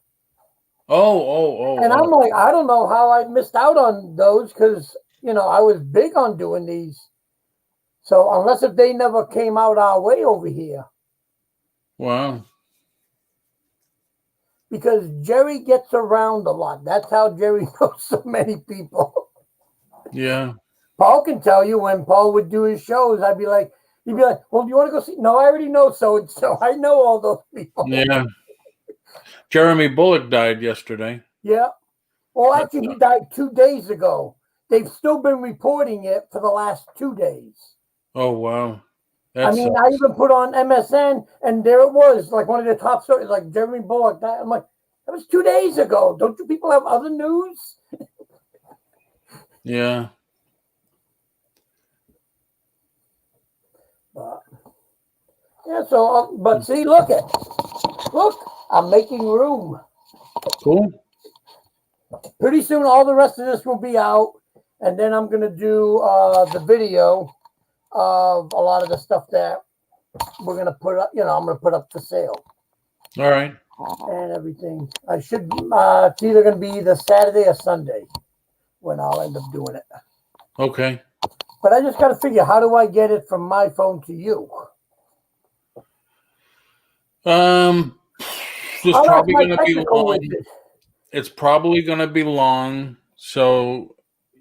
Oh. And I'm like, I don't know how I missed out on those because, you know, I was big on doing these. So unless if they never came out our way over here. Wow. Because Jerry gets around a lot. That's how Jerry knows so many people. Yeah. Paul can tell you when Paul would do his shows, he'd be like, well, do you want to go see? No, I already know so-and-so. I know all those people. Yeah. Jeremy Bullock died yesterday. Yeah. Well, actually, he died 2 days ago. They've still been reporting it for the last 2 days. Oh, wow. I even put on MSN, and there it was, like one of the top stories, like Jeremy Bullock died. I'm like, that was 2 days ago. Don't you people have other news? Yeah. Yeah, so, but see, look, I'm making room. Cool. pretty soon all the rest of this will be out, and then I'm gonna do the video of a lot of the stuff that we're gonna put up. I'm gonna put up for sale All right. and everything. I should. It's either gonna be either Saturday or Sunday when I'll end up doing it. Okay. But I just got to figure, how do I get it from my phone to you? It's I'll ask probably my going to be technical long. wizard. It's probably going to be long. So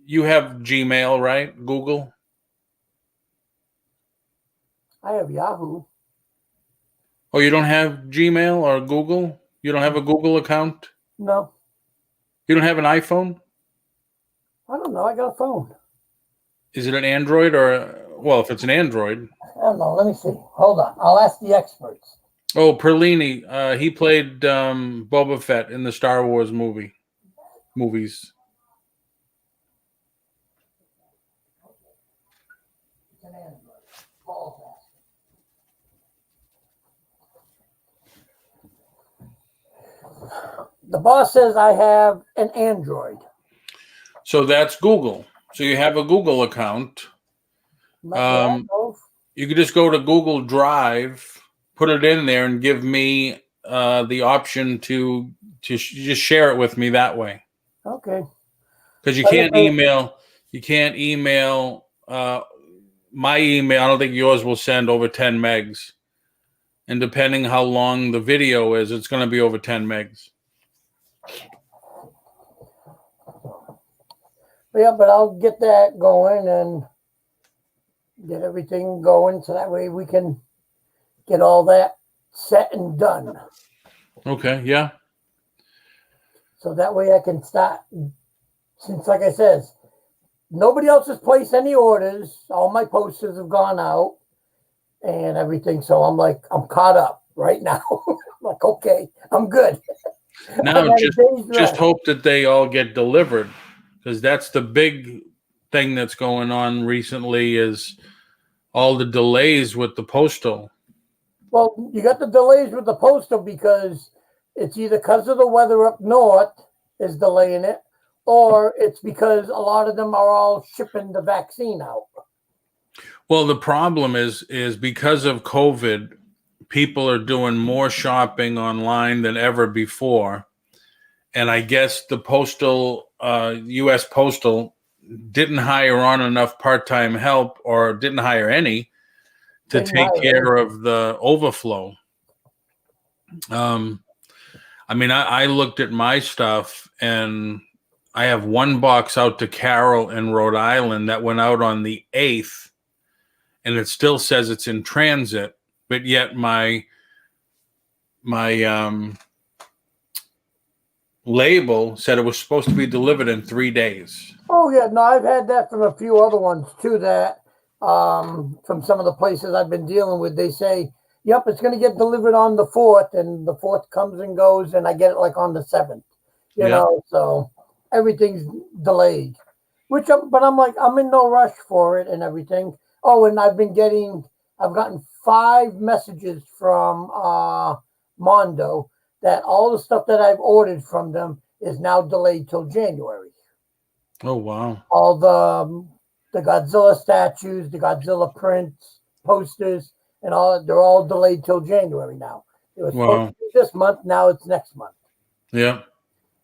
you have Gmail, right? Google? I have Yahoo. Oh, you don't have Gmail or Google? You don't have a Google account? No, You don't have an iPhone? I don't know. I got a phone. Is it an Android or, well, if it's an Android. I don't know. Let me see. Hold on. I'll ask the experts. Oh, Perlini. He played Boba Fett in the Star Wars movies. It's an Android. Paul's asking. The boss says I have an Android. So that's Google. So you have a Google account. You could just go to Google Drive, put it in there, and give me the option to just share it with me that way. Okay. Because you can't email. You can't email my email. I don't think yours will send over 10 megs. And depending how long the video is, it's going to be over 10 megs. Yeah, but I'll get that going and get everything going so that way we can get all that set and done. Okay, yeah. So that way I can start, since like I says, nobody else has placed any orders. All my posters have gone out and everything. So I'm caught up right now. I'm like, okay, I'm good. Now just hope that they all get delivered, because that's the big thing that's going on recently is all the delays with the postal. Well, you got the delays with the postal because it's either because of the weather up north is delaying it, or it's because a lot of them are all shipping the vaccine out. Well, the problem is because of COVID, people are doing more shopping online than ever before. And I guess the U.S. Postal didn't hire on enough part-time help, or didn't hire any, to take care of the overflow. I mean, I looked at my stuff, and I have one box out to Carol in Rhode Island that went out on the 8th, and it still says it's in transit, but yet my label said it was supposed to be delivered in 3 days. Oh yeah, no, I've had that from a few other ones too. That from some of the places I've been dealing with, they say, "Yep, it's going to get delivered on the 4th," and the 4th comes and goes, and I get it like on the 7th. You know, so everything's delayed. But I'm like, I'm in no rush for it and everything. Oh, and I've gotten 5 messages from Mondo that all the stuff that I've ordered from them is now delayed till January. Oh, wow. All the Godzilla statues, the Godzilla prints, posters, and they're all delayed till January now. It was supposed to be this month, now it's next month. Yeah.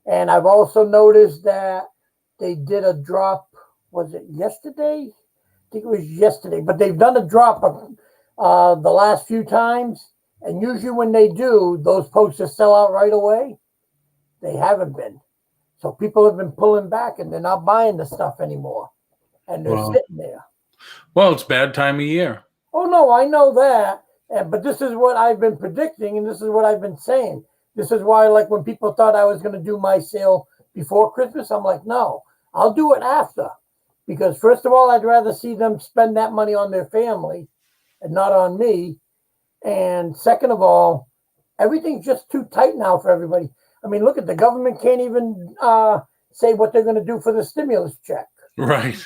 And I've also noticed that they did a drop, was it yesterday? I think it was yesterday, but they've done a drop of the last few times. And usually when they do, those posters sell out right away. They haven't been. So people have been pulling back and they're not buying the stuff anymore. And they're sitting there. Well, it's bad time of year. Oh, no, I know that. But this is what I've been predicting, and this is what I've been saying. This is why, like, when people thought I was going to do my sale before Christmas, I'm like, no, I'll do it after. Because first of all, I'd rather see them spend that money on their family and not on me. And second of all, everything's just too tight now for everybody. I mean, look at the government can't even say what they're going to do for the stimulus check. Right.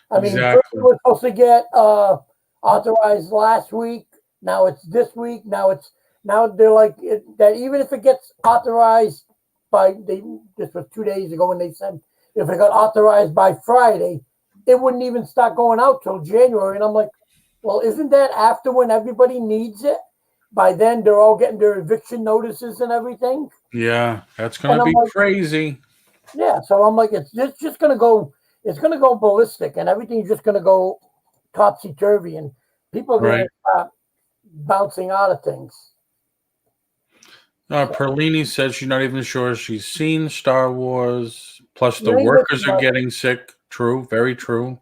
I mean, first we were supposed to get authorized last week. Now it's this week. Now they're like that. Even if it gets authorized this was 2 days ago when they said if it got authorized by Friday, it wouldn't even start going out till January. And I'm like, well, isn't that after when everybody needs it? By then, they're all getting their eviction notices and everything. Yeah, that's going to be like, crazy. Yeah, so I'm like, it's just going to go. It's going to go ballistic, and everything's just going to go topsy turvy, and people are going to start bouncing out of things. Perlini said she's not even sure she's seen Star Wars. Plus, the workers are getting sick. True, very true.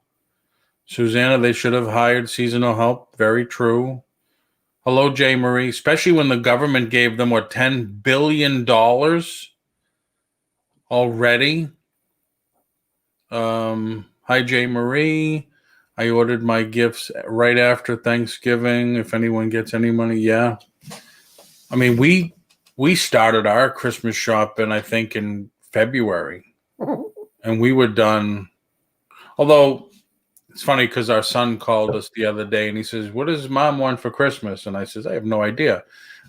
Susanna, they should have hired seasonal help. Very true. Hello, Jay Marie. Especially when the government gave them, what, $10 billion already? Hi, Jay Marie. I ordered my gifts right after Thanksgiving. If anyone gets any money, yeah. I mean, we started our Christmas shopping, I think, in February. And we were done. Although, it's funny because our son called us the other day and he says, what does mom want for Christmas? And I says, I have no idea.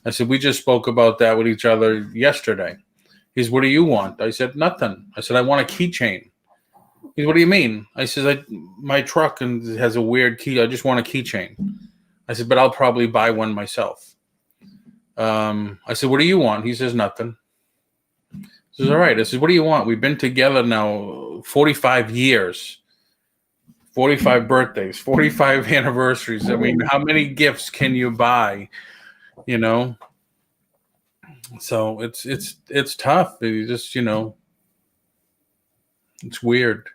I said, we just spoke about that with each other yesterday. He says, what do you want? I said, nothing. I said, I want a keychain. He said, what do you mean? I said, my truck has a weird key. I just want a keychain. I said, but I'll probably buy one myself. I said, what do you want? He says, nothing. He says, all right. I said, what do you want? We've been together now 45 years. 45 birthdays, 45 anniversaries. I mean, how many gifts can you buy? You know? So it's tough. You just, you know, it's weird.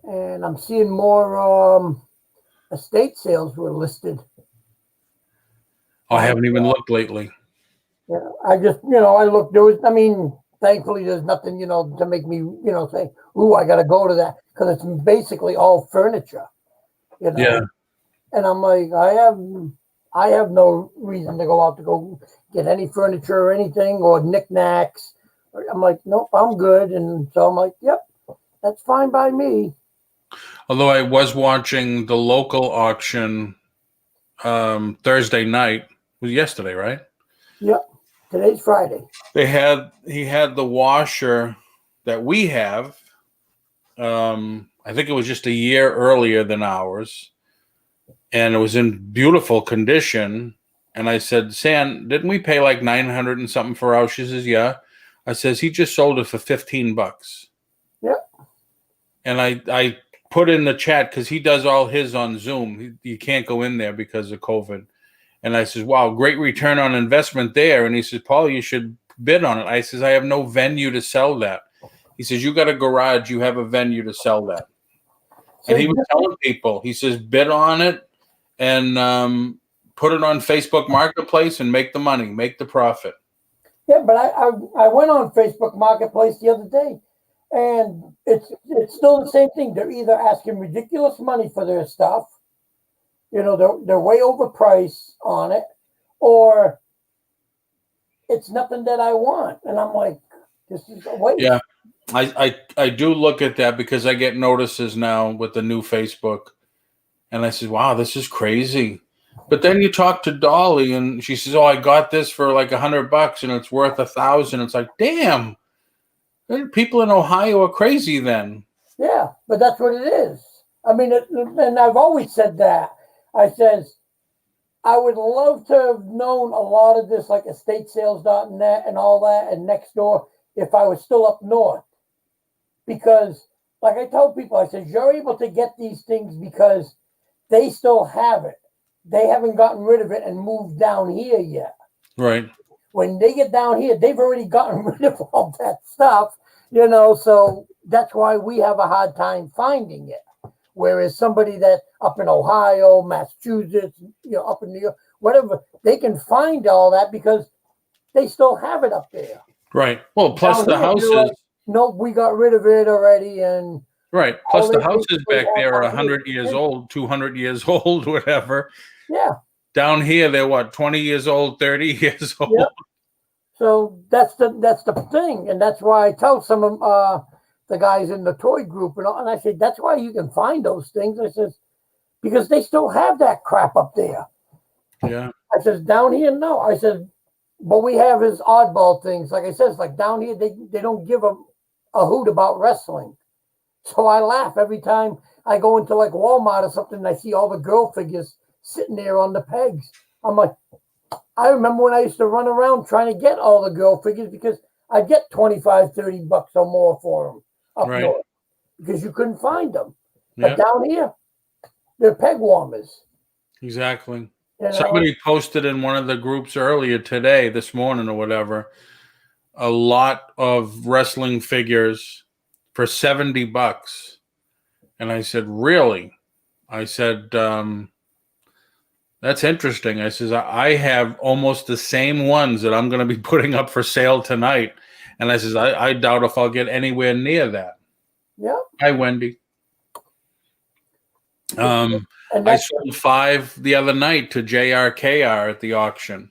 And I'm seeing more estate sales were listed. Oh, I haven't even looked lately. Yeah, I just, I looked. There was, I mean, thankfully, there's nothing, to make me, say, "Ooh, I got to go to that," because it's basically all furniture. Yeah. And I'm like, I have no reason to go out to go get any furniture or anything or knickknacks. I'm like, nope, I'm good. And so I'm like, yep, that's fine by me. Although I was watching the local auction Thursday night. It was yesterday, right? Yep. Today's Friday. He had the washer that we have. I think it was just a year earlier than ours. And it was in beautiful condition. And I said, Sam, didn't we pay like 900 and something for ours? She says, yeah. I says, he just sold it for $15. Yep. And I put in the chat because he does all his on Zoom. You can't go in there because of COVID. And I says, wow, great return on investment there. And he says, Paul, you should bid on it. I says, I have no venue to sell that. He says, you got a garage, you have a venue to sell that. And he was telling people, he says, bid on it and put it on Facebook Marketplace and make the money, make the profit. Yeah, but I went on Facebook Marketplace the other day, and it's still the same thing. They're either asking ridiculous money for their stuff, they're way overpriced on it, or it's nothing that I want. And I'm like, this is a waste. Yeah, I do look at that because I get notices now with the new Facebook, and I said, wow, this is crazy. But then you talk to Dolly, and she says, "Oh, I got this for like $100, and it's worth $1,000." It's like, damn, people in Ohio are crazy. Then, yeah, but that's what it is. I mean, and I've always said that. I says, I would love to have known a lot of this, like estatesales.net and all that, and Nextdoor, if I was still up north, because, like I told people, I said, you're able to get these things because they still have it. They haven't gotten rid of it and moved down here yet. Right. When they get down here, they've already gotten rid of all that stuff, so that's why we have a hard time finding it. Whereas somebody that up in Ohio, Massachusetts, up in New York, whatever, they can find all that because they still have it up there. Right. Well, plus the houses. Like, nope, we got rid of it already. And right. Plus the houses back there are 100 years old, 200 years old, whatever. Yeah. Down here, they're what, 20 years old, 30 years old. Yep. So that's the thing. And that's why I tell some of the guys in the toy group, and I said, that's why you can find those things. I says, because they still have that crap up there. Yeah. I says, down here, no. I said, but we have his oddball things. Like I said, it's like down here, they don't give a hoot about wrestling. So I laugh every time I go into like Walmart or something and I see all the girl figures sitting there on the pegs. I'm like, I remember when I used to run around trying to get all the girl figures because I'd get 25, 30 bucks or more for them up Right. north because you couldn't find them. Yeah, But down here, they're peg warmers. exactly. You know? Somebody posted in one of the groups earlier today, this morning or whatever, a lot of wrestling figures for $70. And I said, really? I said, that's interesting. I says, I have almost the same ones that I'm going to be putting up for sale tonight. And I says, I doubt if I'll get anywhere near that. Yeah. Hi, Wendy. And I that's sold 5 the other night to JRKR at the auction.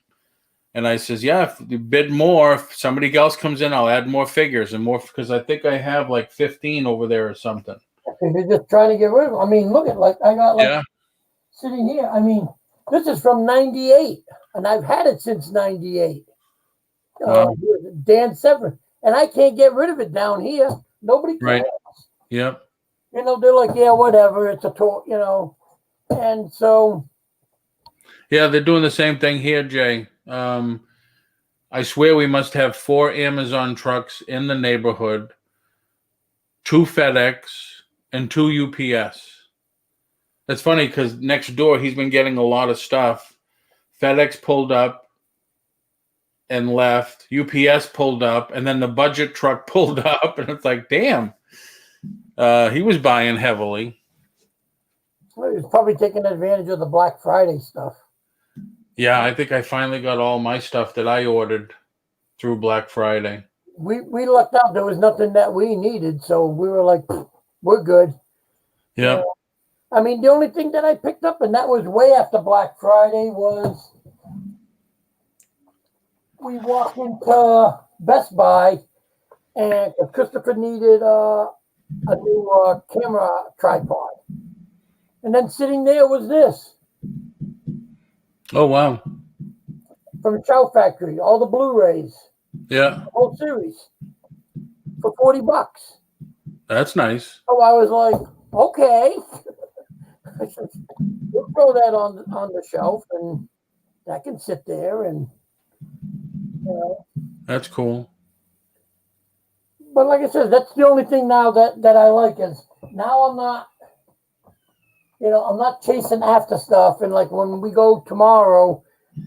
And I says, yeah, if you bid more, if somebody else comes in, I'll add more figures and more, because I think I have like 15 over there or something. they're just trying to get rid of them. I mean, look at like I got like Yeah. sitting here. I mean, this is from '98, and I've had it since '98. Wow. Dan Severn, and I can't get rid of it down here. Nobody cares. Right. Yep. You know, they're like, yeah, whatever. It's a toy, you know, and so Yeah, they're doing the same thing here, Jay. I swear we must have 4 Amazon trucks in the neighborhood, 2 FedEx, and 2 UPS. That's funny because next door he's been getting a lot of stuff. FedEx pulled up and left. UPS pulled up, and then the budget truck pulled up, and it's like, damn. He was buying heavily. well, he's probably taking advantage of the Black Friday stuff. Yeah, I think I finally got all my stuff that I ordered through Black Friday. We lucked out. There was nothing that we needed, so we were like, we're good. Yep. I mean, the only thing that I picked up, and that was way after Black Friday, was we walked into Best Buy, and Christopher needed a new camera tripod. And then sitting there was this Oh, wow. from the Chow Factory, all the Blu-rays, Yeah, the whole series, for $40. that's nice. So I was like, okay. I said, we'll throw that on the shelf, and that can sit there, and you know. That's cool. But like I said, that's the only thing now that I like is now I'm not, you know, I'm not chasing after stuff. And like when we go tomorrow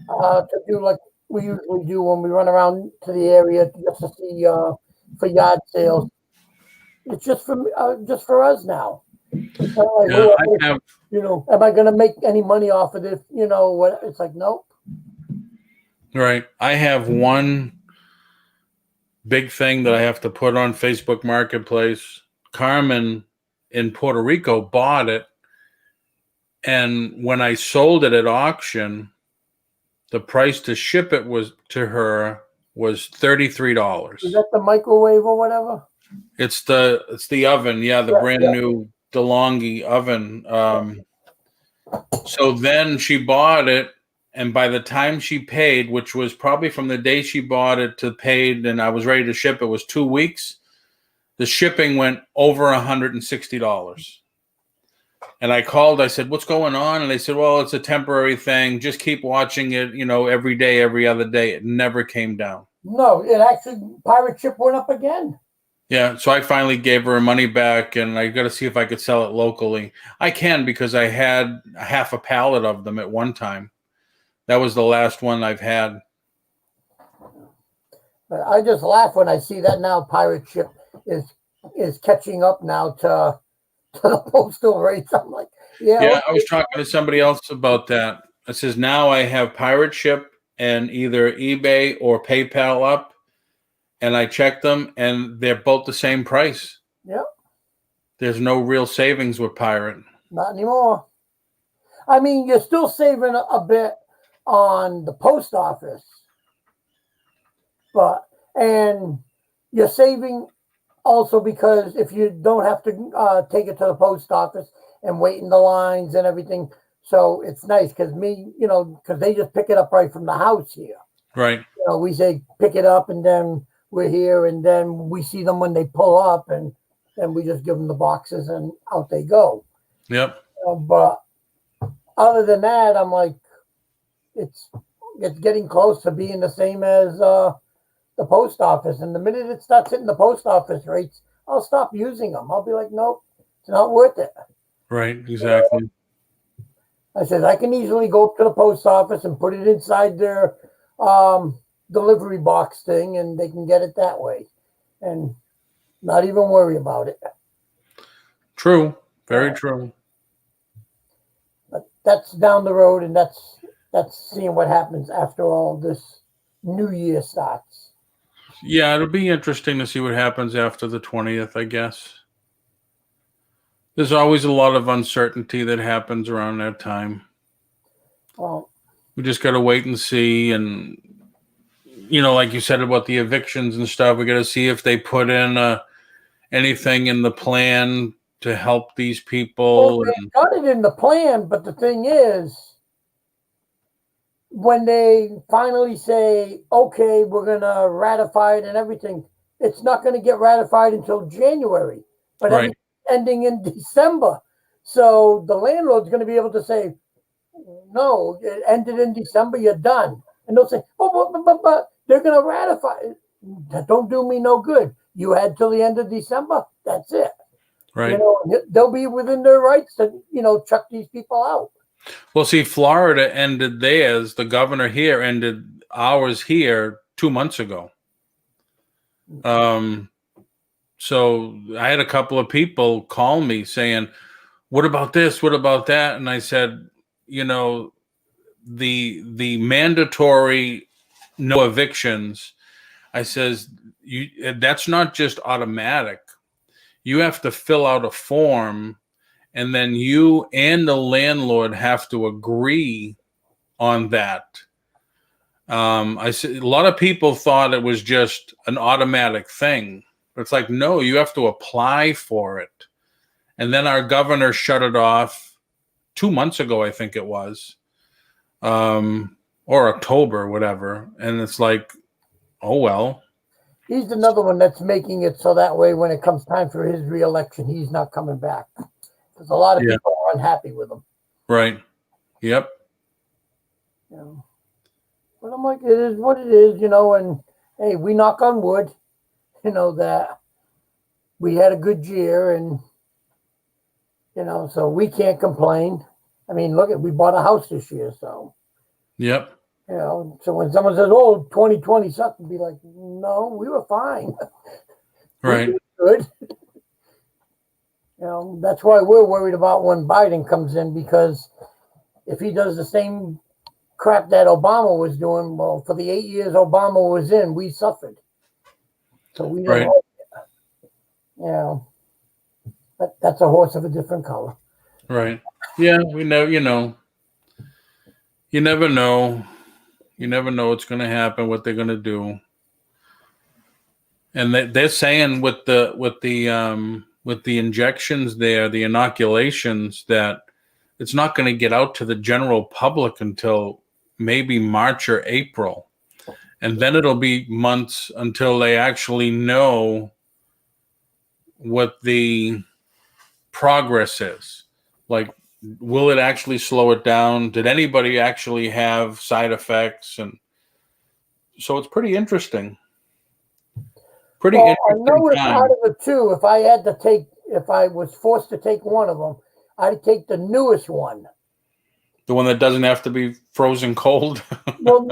to do like we usually do when we run around to the area just to see for yard sales, it's just for us now. It's kind of like, Yeah, oh, I have. you know, am I going to make any money off of this? You know what? It's like nope. Right. I have one big thing that I have to put on Facebook Marketplace. Carmen in Puerto Rico bought it. And when I sold it at auction, the price to ship it was to her was $33. Is that the microwave or whatever? It's the oven, yeah, the brand new DeLonghi oven. So then she bought it, and by the time she paid, which was probably from the day she bought it to paid, and I was ready to ship, it was 2 weeks. The shipping went over $160. And I called, I said, what's going on? And they said, well, it's a temporary thing. Just keep watching it, you know, every day, every other day. It never came down. No, it actually, pirate ship went up again. Yeah, so I finally gave her her money back, and I got to see if I could sell it locally. I can because I had half a pallet of them at one time. That was the last one I've had. But I just laugh when I see that now pirate ship is catching up now to the postal rates. I'm like, yeah. Yeah, okay. I was talking to somebody else about that. It says now I have pirate ship and either eBay or PayPal up, and I checked them, and they're both the same price. Yep. There's no real savings with pirate. Not anymore. I mean, you're still saving a bit on the post office, and you're saving also because if you don't have to take it to the post office and wait in the lines and everything, so it's nice because because they just pick it up right from the house here. Right. You know, we say pick it up, and then we're here, and then we see them when they pull up, and then we just give them the boxes, and out they go. Yep. But other than that, I'm like, it's getting close to being the same as the post office. And the minute it starts hitting the post office rates, I'll stop using them. I'll be like, nope, it's not worth it. Right. Exactly. I said, I can easily go up to the post office and put it inside their delivery box thing, and they can get it that way and not even worry about it. True. Very true. But that's down the road, and that's seeing what happens after all this new year starts. Yeah, it'll be interesting to see what happens after the 20th, I guess. There's always a lot of uncertainty that happens around that time. Well, We just got to wait and see. And, you know, like you said about the evictions and stuff, we got to see if they put in anything in the plan to help these people. they got it in the plan, but the thing is, when they finally say, okay, we're going to ratify it and everything, it's not going to get ratified until January, but Right. ending in December. So the landlord's going to be able to say, no, it ended in December, you're done. And they'll say, oh, but they're going to ratify it. That don't do me no good. You had till the end of December, that's it. Right. You know, they'll be within their rights to, you know, chuck these people out. Well, see, Florida ended theirs. The governor here ended ours here 2 months ago. So I had a couple of people call me saying, what about this? What about that? And I said, you know, the mandatory no evictions, I says, that's not just automatic. You have to fill out a form, and then you and the landlord have to agree on that. I said a lot of people thought it was just an automatic thing, but it's like, no, you have to apply for it. And then our governor shut it off 2 months ago, I think it was, or October, whatever. And it's like, oh, well. He's another one that's making it so that way when it comes time for his reelection, he's not coming back. Because a lot of people are unhappy with him. Right. Yep. You know. But I'm like, it is what it is, you know, and hey, we knock on wood, you know, that we had a good year, and, you know, so we can't complain. I mean, look, we bought a house this year, so. Yep. You know, so when someone says, oh, 2020 sucked, be like, no, we were fine. Right. We were good. You know, that's why we're worried about when Biden comes in, because if he does the same crap that Obama was doing, well, for the 8 years Obama was in, we suffered. So we didn't like it. You know, that's a horse of a different color. Right. Yeah, we know, you know. You never know. You never know what's going to happen, what they're going to do. And they're saying with the injections there, the inoculations, that it's not going to get out to the general public until maybe March or April. And then it'll be months until they actually know what the progress is. Like, will it actually slow it down? Did anybody actually have side effects? And so it's pretty interesting. Pretty interesting. I know it's out of the two. If I was forced to take one of them, I'd take the newest one. The one that doesn't have to be frozen cold. Well,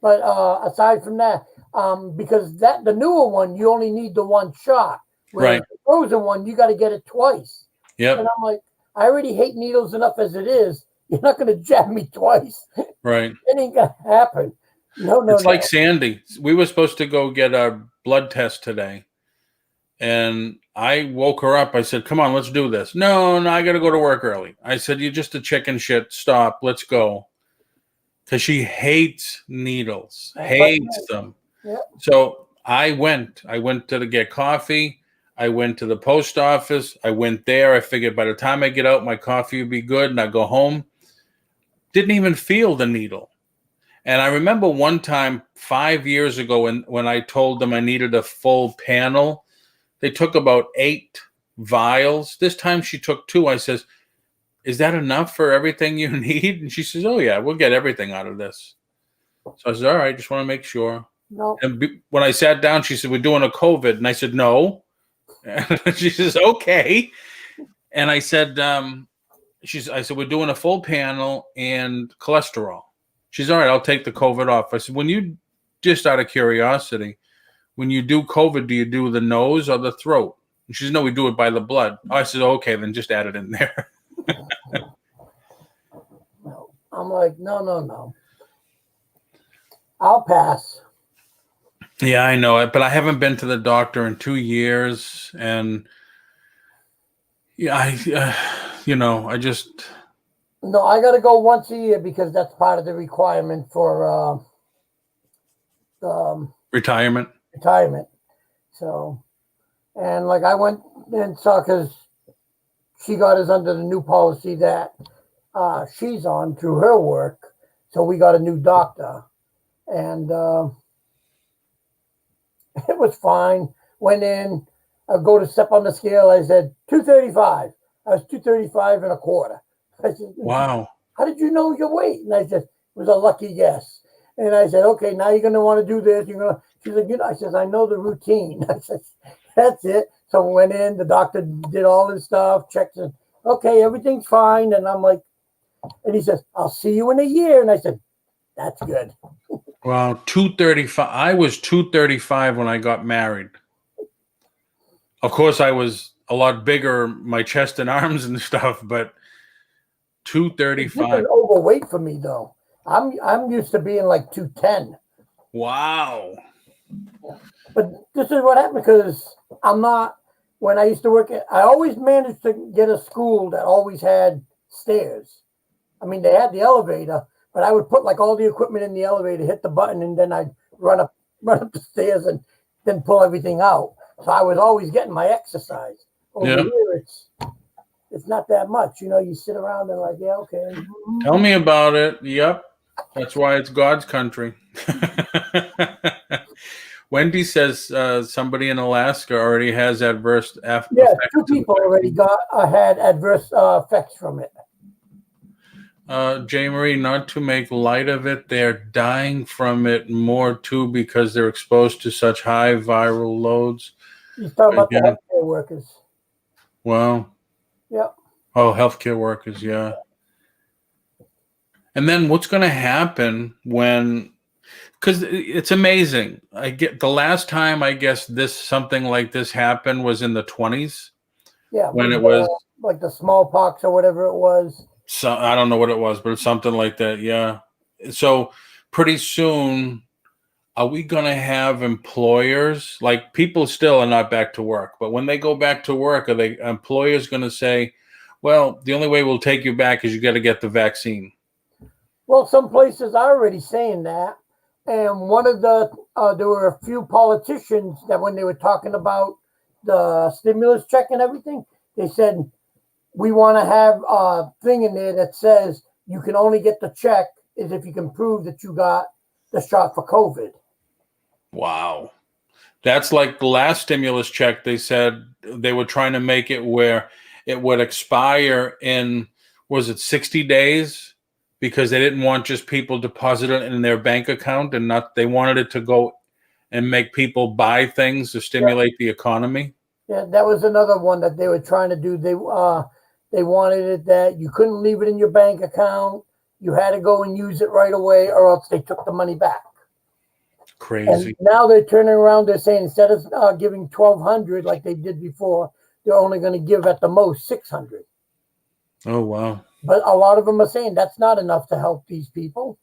but aside from that, because the newer one, you only need the one shot. Whereas Right. the frozen one, you got to get it twice. Yep. And I'm like, I already hate needles enough as it is. You're not going to jab me twice. Right. It ain't going to happen. No. It's like Sandy. We were supposed to go get a blood test today. And I woke her up. I said, come on, let's do this. No, I got to go to work early. I said, you're just a chicken shit. Stop. Let's go. Because she hates needles. Hates them. Yep. So I went to get coffee. I went to the post office. I went there. I figured by the time I get out, my coffee would be good and I go home. Didn't even feel the needle. And I remember one time 5 years ago when I told them I needed a full panel, they took about 8 vials. This time she took 2. I says, "Is that enough for everything you need?" And she says, "Oh yeah, we'll get everything out of this." So I said, "All right, just want to make sure." No. And when I sat down, she said, "We're doing a COVID," and I said, "No." And she says, "Okay." And I said, I said, "We're doing a full panel and cholesterol." She's, "All right, I'll take the COVID off." I said, "When you, just out of curiosity, when you do COVID, do you do the nose or the throat?" And she says, "No, we do it by the blood." I said, "Okay, then just add it in there." No. I'm like, no. I'll pass. Yeah, I know it, but I haven't been to the doctor in 2 years, and yeah, I just No, I got to go once a year because that's part of the requirement for retirement. retirement. So, and like I went and saw because she got us under the new policy that she's on through her work. So we got a new doctor, and it was fine. Went in, I go to step on the scale. I said 235. I was 235 and a quarter. I said, Wow. "How did you know your weight?" And I said, "It was a lucky guess." And I said, "Okay, now you're going to want to do this. You're going to." She's like, I says, "I know the routine." I said, "That's it." So we went in. The doctor did all his stuff, checked it. Okay, everything's fine. And I'm like, and he says, "I'll see you in a year." And I said, "That's good." Wow, 235. I was 235 when I got married. Of course, I was a lot bigger, my chest and arms and stuff, but This 235. is overweight for me though. I'm used to being like 210. Wow. But this is what happened because I'm not. When I used to work, I always managed to get a school that always had stairs. I mean, they had the elevator, but I would put like all the equipment in the elevator, hit the button, and then I'd run up the stairs, and then pull everything out. So I was always getting my exercise. Over Yeah. here, it's not that much. You sit around and like, yeah, okay. Tell me about it. Yep. That's why it's God's country. Wendy says somebody in Alaska already has adverse effects. Yeah, 2 to the people already vaccine. had adverse effects from it. Jay Marie, not to make light of it, they're dying from it more too because they're exposed to such high viral loads. He's talking about the Again, healthcare workers. well, Yeah. oh, healthcare workers, yeah. And then what's going to happen when? Because it's amazing. I get the last time I guess something like this happened was in the 20s Yeah, when it was. like the smallpox or whatever it was. So I don't know what it was, but it's something like that. Yeah. So pretty soon, are we going to have employers, like people still are not back to work, but when they go back to work, are they employers going to say, "Well, the only way we'll take you back is you got to get the vaccine"? Well, some places are already saying that. And one of there were a few politicians that when they were talking about the stimulus check and everything, they said, we want to have a thing in there that says you can only get the check is if you can prove that you got the shot for COVID. Wow. That's like the last stimulus check. They said they were trying to make it where it would expire in, was it 60 days? Because they didn't want just people depositing it in their bank account and not, they wanted it to go and make people buy things to stimulate the economy. Yeah, that was another one that they were trying to do. They wanted it that you couldn't leave it in your bank account. You had to go and use it right away, or else they took the money back. Crazy. And now they're turning around. They're saying instead of giving 1,200 like they did before, they're only going to give at the most 600. Oh, wow. But a lot of them are saying that's not enough to help these people.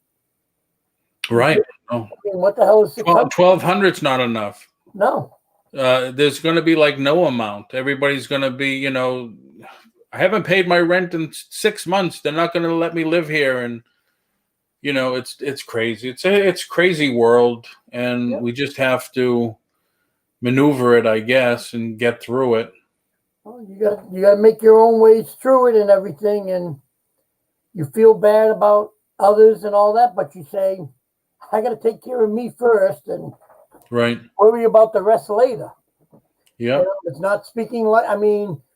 Right. Oh. I mean, what the hell is 600? 1,200 is not enough. No. There's going to be like no amount. Everybody's going to be, I haven't paid my rent in 6 months. They're not going to let me live here. And, it's crazy. It's crazy world. And we just have to maneuver it, I guess, and get through it. Well, you got to make your own ways through it and everything. And you feel bad about others and all that, but you say, I got to take care of me first and Right. worry about the rest later. Yep. It's not speaking like,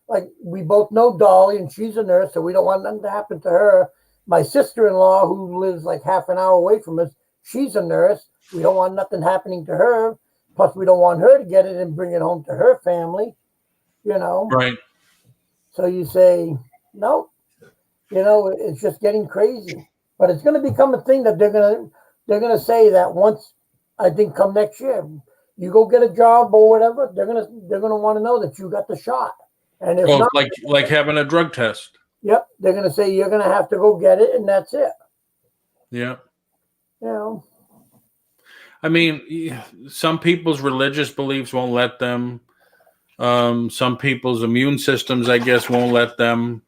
like we both know Dolly and she's a nurse, so we don't want nothing to happen to her. My sister-in-law, who lives like half an hour away from us, she's a nurse. We don't want nothing happening to her. Plus, we don't want her to get it and bring it home to her family, Right. So you say, no, it's just getting crazy. But it's going to become a thing that they're going to say that once, I think, come next year, you go get a job or whatever, they're going to want to know that you got the shot. And if not, like having a drug test. Yep, they're going to say you're going to have to go get it, and that's it. Yeah. I mean, some people's religious beliefs won't let them. Some people's immune systems, I guess, won't let them.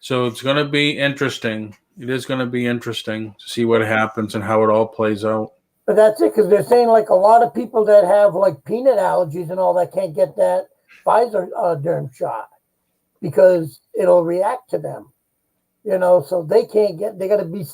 So it's going to be interesting. It is going to be interesting to see what happens and how it all plays out. But that's it, because they're saying like a lot of people that have like peanut allergies and all that can't get that Pfizer derm shot because it'll react to them. So they can't get. They got to be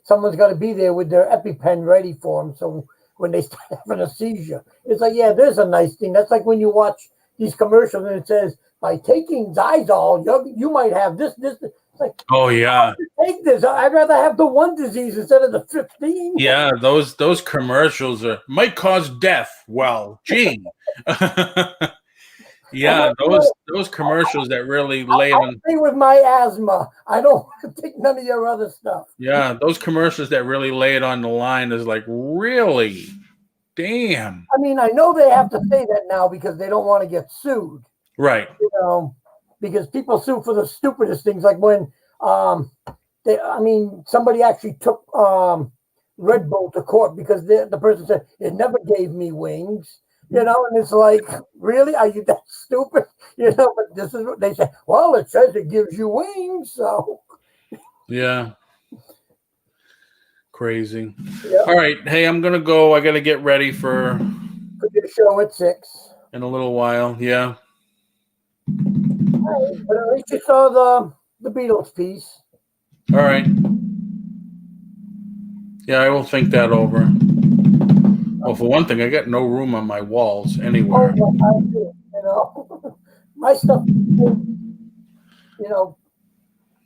someone's got to be there with their EpiPen ready for them. So when they start having a seizure, it's like, yeah, there's a nice thing. That's like when you watch these commercials and it says, by taking Zydol, you might have this. It's like, oh yeah, take this. I'd rather have the one disease instead of the 15. Yeah, those commercials might cause death. Well, gee. Yeah, those commercials that really lay on. Stay with my asthma. I don't want to take none of your other stuff. Yeah, those commercials that really lay it on the line is like, really? Damn. I know they have to say that now because they don't want to get sued. Right. Because people sue for the stupidest things, like when somebody actually took Red Bull to court because the person said it never gave me wings. And it's like, really? Are you that stupid? But this is what they say. Well, it says it gives you wings, so. Yeah. Crazy. Yeah. All right. Hey, I'm going to go. I got to get ready for the show at 6. In a little while. Yeah. Right, but at least you saw the Beatles piece. All right. Yeah, I will think that over. Well, for one thing, I got no room on my walls anywhere. My stuff,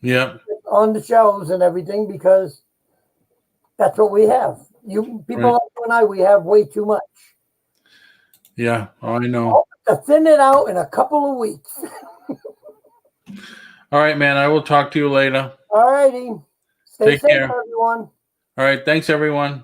Yeah. on the shelves and everything because that's what we have. People Right. like you and I, we have way too much. Yeah, I know. To thin it out in a couple of weeks. All right, man. I will talk to you later. All righty. Stay Take safe, care. everyone. All right. Thanks, everyone.